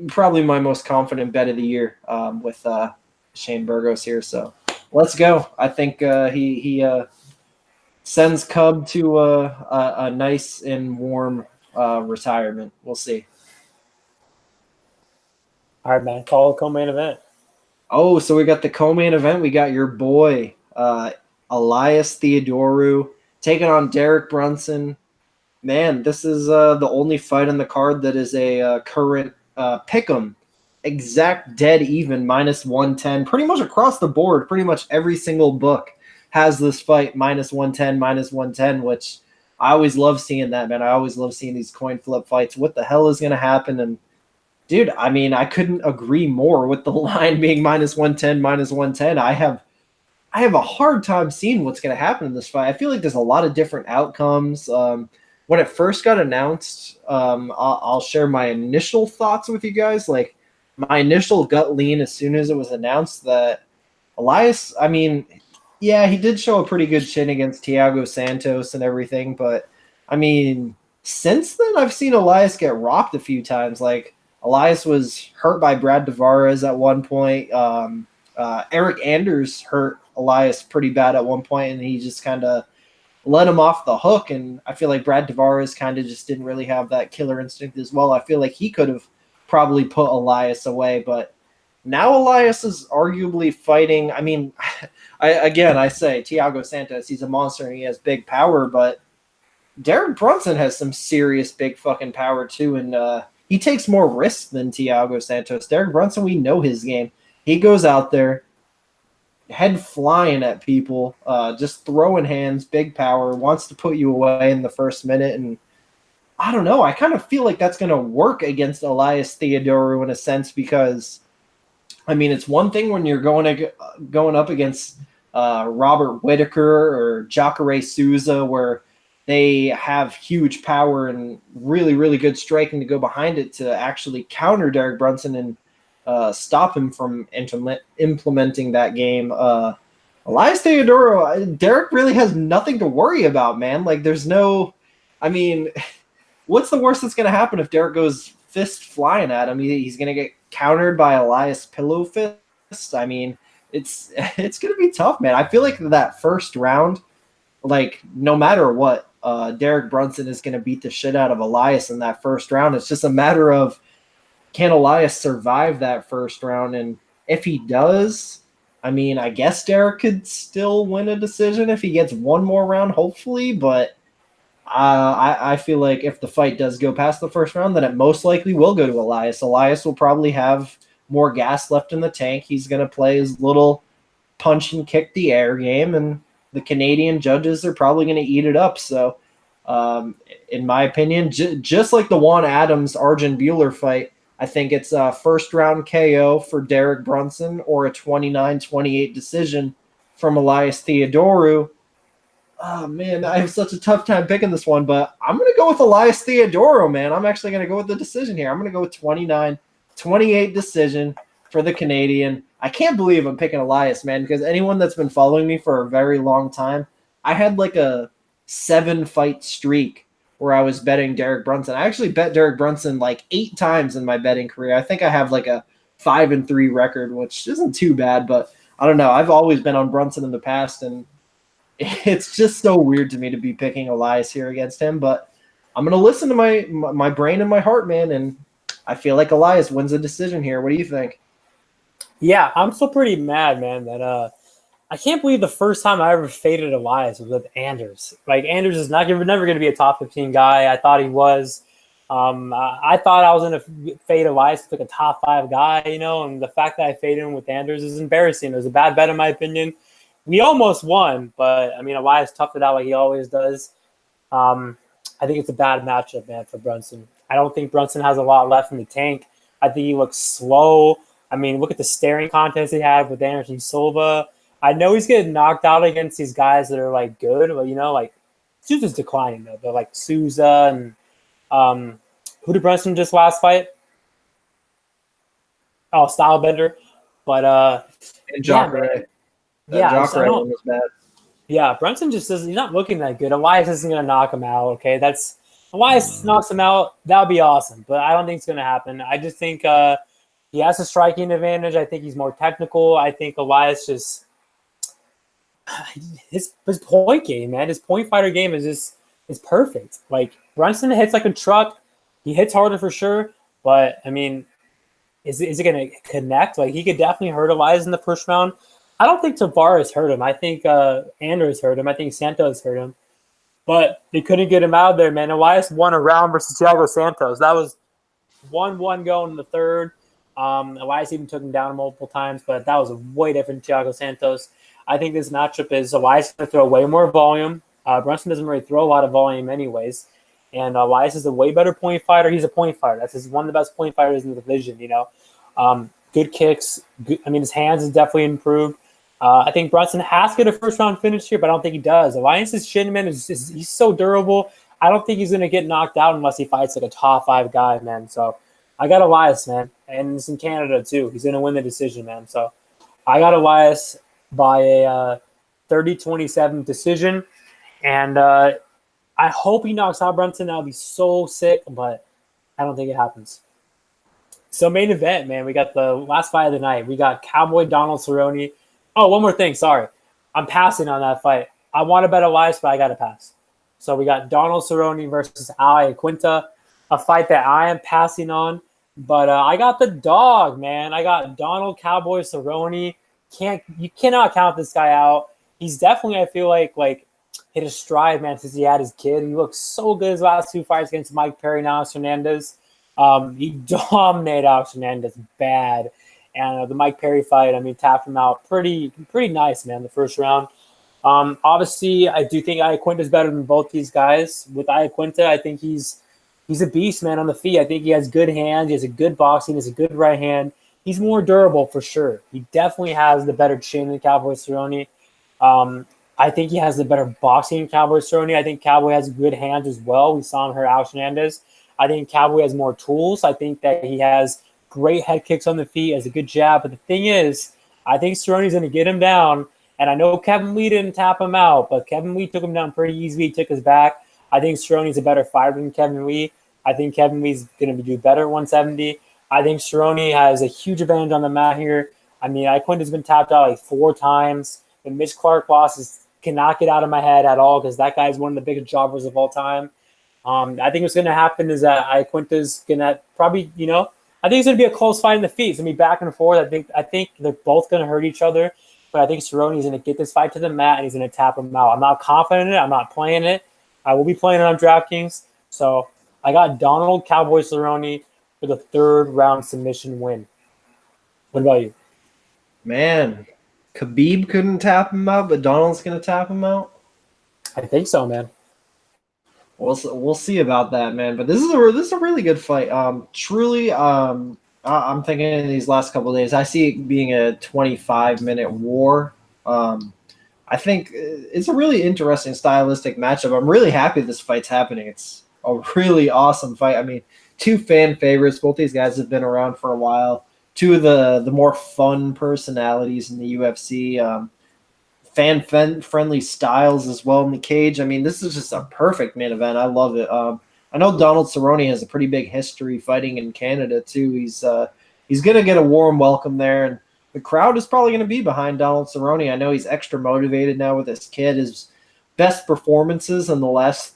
probably my most confident bet of the year with Shane Burgos here. So let's go. I think he sends Cub to a nice and warm retirement. We'll see. All right, man. Call a co-main event. Oh, so we got the co-main event. We got your boy Elias Theodorou taking on Derek Brunson. Man, this is the only fight on the card that is a current pick'em. Exact dead even, minus 110. Pretty much across the board, pretty much every single book has this fight minus 110, which I always love seeing that, man. I always love seeing these coin flip fights. What the hell is going to happen? And, dude, I mean, I couldn't agree more with the line being minus 110. I have a hard time seeing what's going to happen in this fight. I feel like there's a lot of different outcomes. When it first got announced, I'll share my initial thoughts with you guys. Like, my initial gut lean as soon as it was announced that Elias, I mean, yeah, he did show a pretty good chin against Thiago Santos and everything, but, I mean, since then, I've seen Elias get rocked a few times. Like Elias was hurt by Brad Tavares at one point. Eric Anders hurt Elias pretty bad at one point, and he just kind of let him off the hook. And I feel like Brad Tavares kind of just didn't really have that killer instinct as well. I feel like he could have probably put Elias away, but now Elias is arguably fighting. I mean, I say Thiago Santos, he's a monster and he has big power, but Derek Brunson has some serious big fucking power too, and he takes more risks than Thiago Santos. Derek Brunson, we know his game. He goes out there, head flying at people, just throwing hands, big power, wants to put you away in the first minute. And I don't know, I kind of feel like that's going to work against Elias Theodorou in a sense, because, I mean, it's one thing when you're going up against Robert Whitaker or Jacare Souza, where they have huge power and really, really good striking to go behind it to actually counter Derek Brunson and stop him from implementing that game. Elias Theodorou, Derek really has nothing to worry about, man. Like, there's no, I mean, what's the worst that's going to happen if Derek goes fist flying at him? He's going to get countered by Elias pillow fist. I mean, it's going to be tough, man. I feel like that first round, like, no matter what, Derek Brunson is going to beat the shit out of Elias in that first round. It's just a matter of, can Elias survive that first round? And if he does, I mean, I guess Derek could still win a decision if he gets one more round, hopefully. But I feel like if the fight does go past the first round, then it most likely will go to Elias. Elias will probably have more gas left in the tank. He's going to play his little punch and kick the air game, and the Canadian judges are probably going to eat it up. So, in my opinion, just like the Juan Adams Arjun Bhullar fight, I think it's a first round KO for Derek Brunson or a 29-28 decision from Elias Theodorou. Oh, man, I have such a tough time picking this one, but I'm going to go with Elias Theodorou, man. I'm actually going to go with the decision here. I'm going to go with 29-28 decision for the Canadian. I can't believe I'm picking Elias, man, because anyone that's been following me for a very long time, I had like a 7-fight streak where I was betting Derek Brunson. I actually bet Derek Brunson like 8 times in my betting career. I think I have like a 5-3 record, which isn't too bad, but I don't know. I've always been on Brunson in the past, and it's just so weird to me to be picking Elias here against him. But I'm going to listen to my brain and my heart, man, and I feel like Elias wins a decision here. What do you think? Yeah, I'm still pretty mad, man, that I can't believe the first time I ever faded Elias was with Anders. Like, Anders is never going to be a top 15 guy. I thought he was. I thought I was going to fade Elias with like a top 5 guy, you know, and the fact that I faded him with Anders is embarrassing. It was a bad bet in my opinion. We almost won, but, I mean, Elias toughed it out like he always does. I think it's a bad matchup, man, for Brunson. I don't think Brunson has a lot left in the tank. I think he looks slow. I mean, look at the staring contest he had with Anderson Silva. I know he's getting knocked out against these guys that are, like, good, but, you know, like, Souza's declining, though. They're like Souza and who did Brunson just last fight? Oh, Stylebender. But, And yeah, Jacare. man. That Yeah, Jacare one was bad. Yeah, Brunson just doesn't. He's not looking that good. Elias isn't going to knock him out. Okay, that's Elias knocks him out. That would be awesome, but I don't think it's going to happen. I just think he has a striking advantage. I think he's more technical. I think Elias just his point game, man. His point fighter game is perfect. Like, Brunson hits like a truck. He hits harder for sure, but I mean, is it going to connect? Like, he could definitely hurt Elias in the first round. I don't think Tavares hurt him. I think Anders hurt him. I think Santos hurt him. But they couldn't get him out of there, man. Elias won a round versus Thiago Santos. That was 1-1 going in the third. Elias even took him down multiple times, but that was a way different Thiago Santos. I think this matchup is Elias going to throw way more volume. Brunson doesn't really throw a lot of volume anyways. And Elias is a way better point fighter. He's a point fighter. That's one of the best point fighters in the division, you know. Good kicks. I mean, his hands has definitely improved. I think Brunson has to get a first-round finish here, but I don't think he does. Elias's shin, man, he's so durable. I don't think he's going to get knocked out unless he fights like a top 5 guy, man. So I got Elias, man. And it's in Canada, too. He's going to win the decision, man. So I got Elias by a 30-27 decision. And I hope he knocks out Brunson. That would be so sick, but I don't think it happens. So main event, man. We got the last fight of the night. We got Cowboy Donald Cerrone. Oh, one more thing. Sorry. I'm passing on that fight. I want to bet Elias, but I got to pass. So we got Donald Cerrone versus Iaquinta, a fight that I am passing on. But I got the dog, man. I got Donald Cowboy Cerrone. You cannot count this guy out. He's definitely, I feel like hit a stride, man, since he had his kid. He looked so good his last two fights against Mike Perry and Alex Hernandez. He dominated Alex Hernandez bad. And the Mike Perry fight, I mean, tapped him out pretty nice, man, the first round. Obviously, I do think Iaquinta is better than both these guys. With Iaquinta, I think he's a beast, man, on the feet. I think he has good hands. He has a good boxing. He has a good right hand. He's more durable for sure. He definitely has the better chin than Cowboy Cerrone. I think he has the better boxing than Cowboy Cerrone. I think Cowboy has good hands as well. We saw him hurt Alex Hernandez. I think Cowboy has more tools. I think that he has great head kicks on the feet, has a good jab. But the thing is, I think Cerrone's going to get him down. And I know Kevin Lee didn't tap him out, but Kevin Lee took him down pretty easily. He took his back. I think Cerrone's a better fighter than Kevin Lee. I think Kevin Lee's going to do better at 170. I think Cerrone has a huge advantage on the mat here. I mean, Iaquinta's been tapped out like 4 times. The Mitch Clark losses cannot get out of my head at all because that guy's one of the biggest jobbers of all time. I think what's going to happen is that Iaquinta's going to probably, I think it's going to be a close fight in the feet. It's going to be back and forth. I think they're both going to hurt each other, but I think Cerrone's going to get this fight to the mat and he's going to tap him out. I'm not confident in it. I'm not playing it. I will be playing it on DraftKings. So I got Donald Cowboy Cerrone for the 3rd round submission win. What about you? Man, Khabib couldn't tap him out, but Donald's going to tap him out? I think so, man. We'll see about that, man. But this is a really good fight. Truly, I'm thinking in these last couple of days, I see it being a 25-minute war. I think it's a really interesting stylistic matchup. I'm really happy this fight's happening. It's a really awesome fight. I mean, 2 fan favorites. Both these guys have been around for a while. 2 of the more fun personalities in the UFC. Fan-friendly styles as well in the cage. I mean, this is just a perfect main event. I love it. I know Donald Cerrone has a pretty big history fighting in Canada too. He's going to get a warm welcome there, and the crowd is probably going to be behind Donald Cerrone. I know he's extra motivated now with his kid. His best performances in the last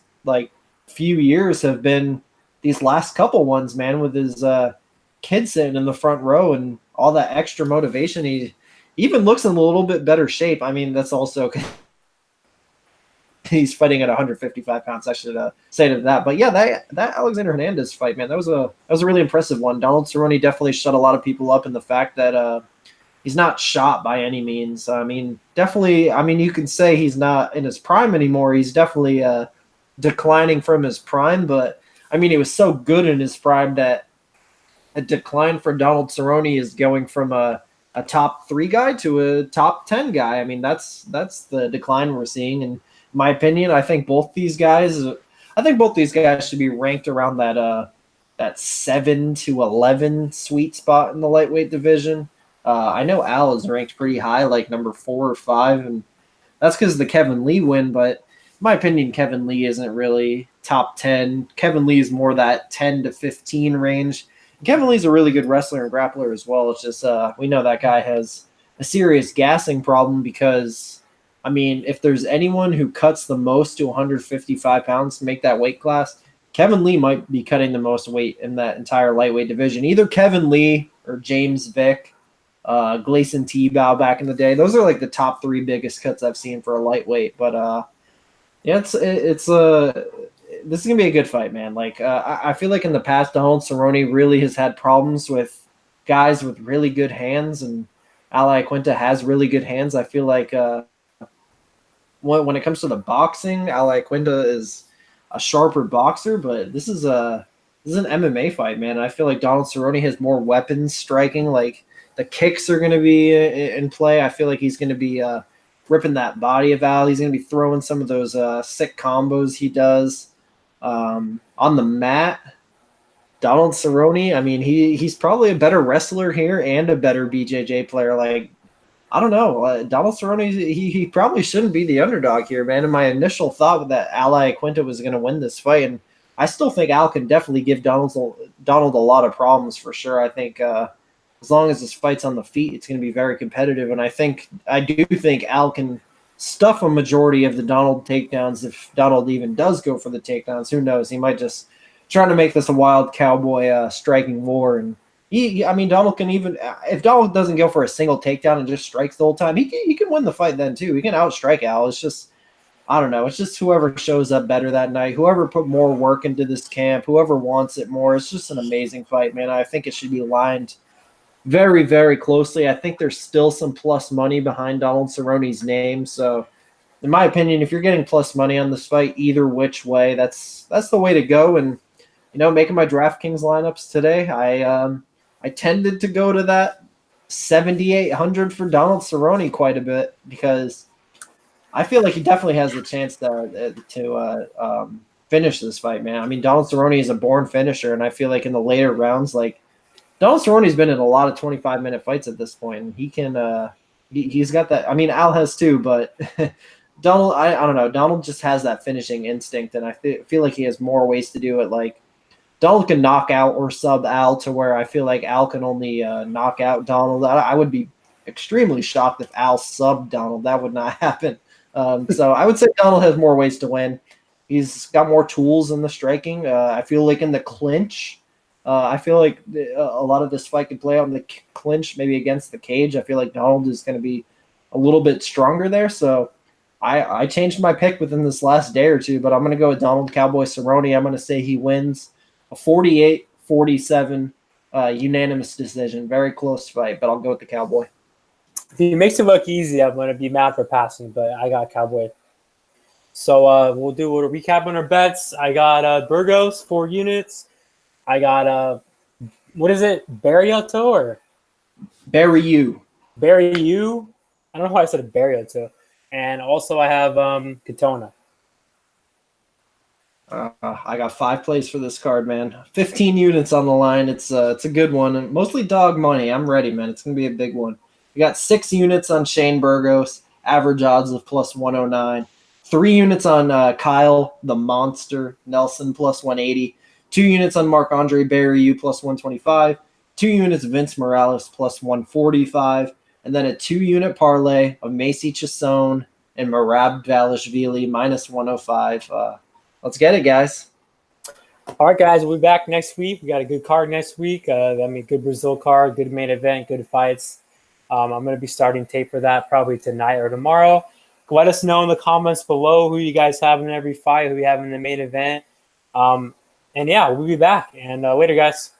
few years have been these last couple ones, man, with his kid sitting in the front row and all that extra motivation. He even looks in a little bit better shape. I mean, that's also he's fighting at 155 pounds. I should say to that. But yeah, that Alexander Hernandez fight, man, that was a really impressive one. Donald Cerrone definitely shut a lot of people up in the fact that he's not shot by any means. I mean, definitely. I mean, you can say he's not in his prime anymore. He's definitely declining from his prime. But I mean, he was so good in his prime that a decline for Donald Cerrone is going from a top 3 guy to a top 10 guy. I mean, that's the decline we're seeing. And in my opinion, I think both these guys should be ranked around that 7 to 11 sweet spot in the lightweight division. I know Al is ranked pretty high, like number 4 or 5, and that's because of the Kevin Lee win. But in my opinion, Kevin Lee isn't really top 10. Kevin Lee is more that 10 to 15 range. Kevin Lee's a really good wrestler and grappler as well. It's just we know that guy has a serious gassing problem because, I mean, if there's anyone who cuts the most to 155 pounds to make that weight class, Kevin Lee might be cutting the most weight in that entire lightweight division. Either Kevin Lee or James Vick, Gleason Tebow back in the day. Those are like the top 3 biggest cuts I've seen for a lightweight. But yeah, this is going to be a good fight, man. I feel like in the past, Donald Cerrone really has had problems with guys with really good hands, and Iaquinta has really good hands. I feel like when it comes to the boxing, Iaquinta is a sharper boxer, but this is an MMA fight, man. I feel like Donald Cerrone has more weapons striking. Like, the kicks are going to be in play. I feel like he's going to be ripping that body of Al. He's going to be throwing some of those sick combos he does. On the mat, Donald Cerrone, I mean, he's probably a better wrestler here and a better BJJ player. Like, I don't know. Donald Cerrone, he probably shouldn't be the underdog here, man. And my initial thought was that Iaquinta was going to win this fight, and I still think Al can definitely give Donald a lot of problems for sure. I think as long as this fight's on the feet, it's going to be very competitive, and I do think Al can stuff a majority of the Donald takedowns if Donald even does go for the takedowns. Who knows? He might just try to make this a wild cowboy striking war and I mean, Donald can even if Donald doesn't go for a single takedown and just strikes the whole time, he can win the fight then too. He can outstrike Al. It's just I don't know. It's just whoever shows up better that night, whoever put more work into this camp, whoever wants it more. It's just an amazing fight, man. I think it should be lined very, very closely. I think there's still some plus money behind Donald Cerrone's name. So, in my opinion, if you're getting plus money on this fight, either which way, that's the way to go. And making my DraftKings lineups today, I tended to go to that 7,800 for Donald Cerrone quite a bit because I feel like he definitely has the chance to finish this fight, man. I mean, Donald Cerrone is a born finisher, and I feel like in the later rounds, like Donald Cerrone's been in a lot of 25-minute fights at this point, and he can he's got that. I mean, Al has too, but Donald, I don't know. Donald just has that finishing instinct, and I feel like he has more ways to do it. Like Donald can knock out or sub Al to where I feel like Al can only knock out Donald. I would be extremely shocked if Al subbed Donald. That would not happen. So I would say Donald has more ways to win. He's got more tools in the striking. I feel like in the clinch, I feel like a lot of this fight could play out in the clinch, maybe against the cage. I feel like Donald is going to be a little bit stronger there. So I changed my pick within this last day or two, but I'm going to go with Donald Cowboy Cerrone. I'm going to say he wins a 48-47 unanimous decision. Very close fight, but I'll go with the Cowboy. If he makes it look easy, I'm going to be mad for passing, but I got Cowboy. So we'll do a recap on our bets. I got Burgos, 4 units. I got, what is it, Barriault or? Barriault. Barriault? I don't know why I said Barriault. And also I have Katona. I got 5 plays for this card, man. 15 units on the line. It's a good one. And mostly dog money. I'm ready, man. It's going to be a big one. We got 6 units on Shane Burgos, average odds of plus 109. 3 units on Kyle, the monster, Nelson, plus 180. 2 units on Marc-Andre Barriault, plus 125. 2 units Vince Morales, plus 145. And then a 2-unit parlay of Macy Chiasson and Merab Dvalishvili, minus 105. Let's get it, guys. All right, guys, we'll be back next week. We got a good card next week. Good Brazil card, good main event, good fights. I'm going to be starting tape for that probably tonight or tomorrow. Let us know in the comments below who you guys have in every fight, who you have in the main event. And yeah, we'll be back. And later, guys.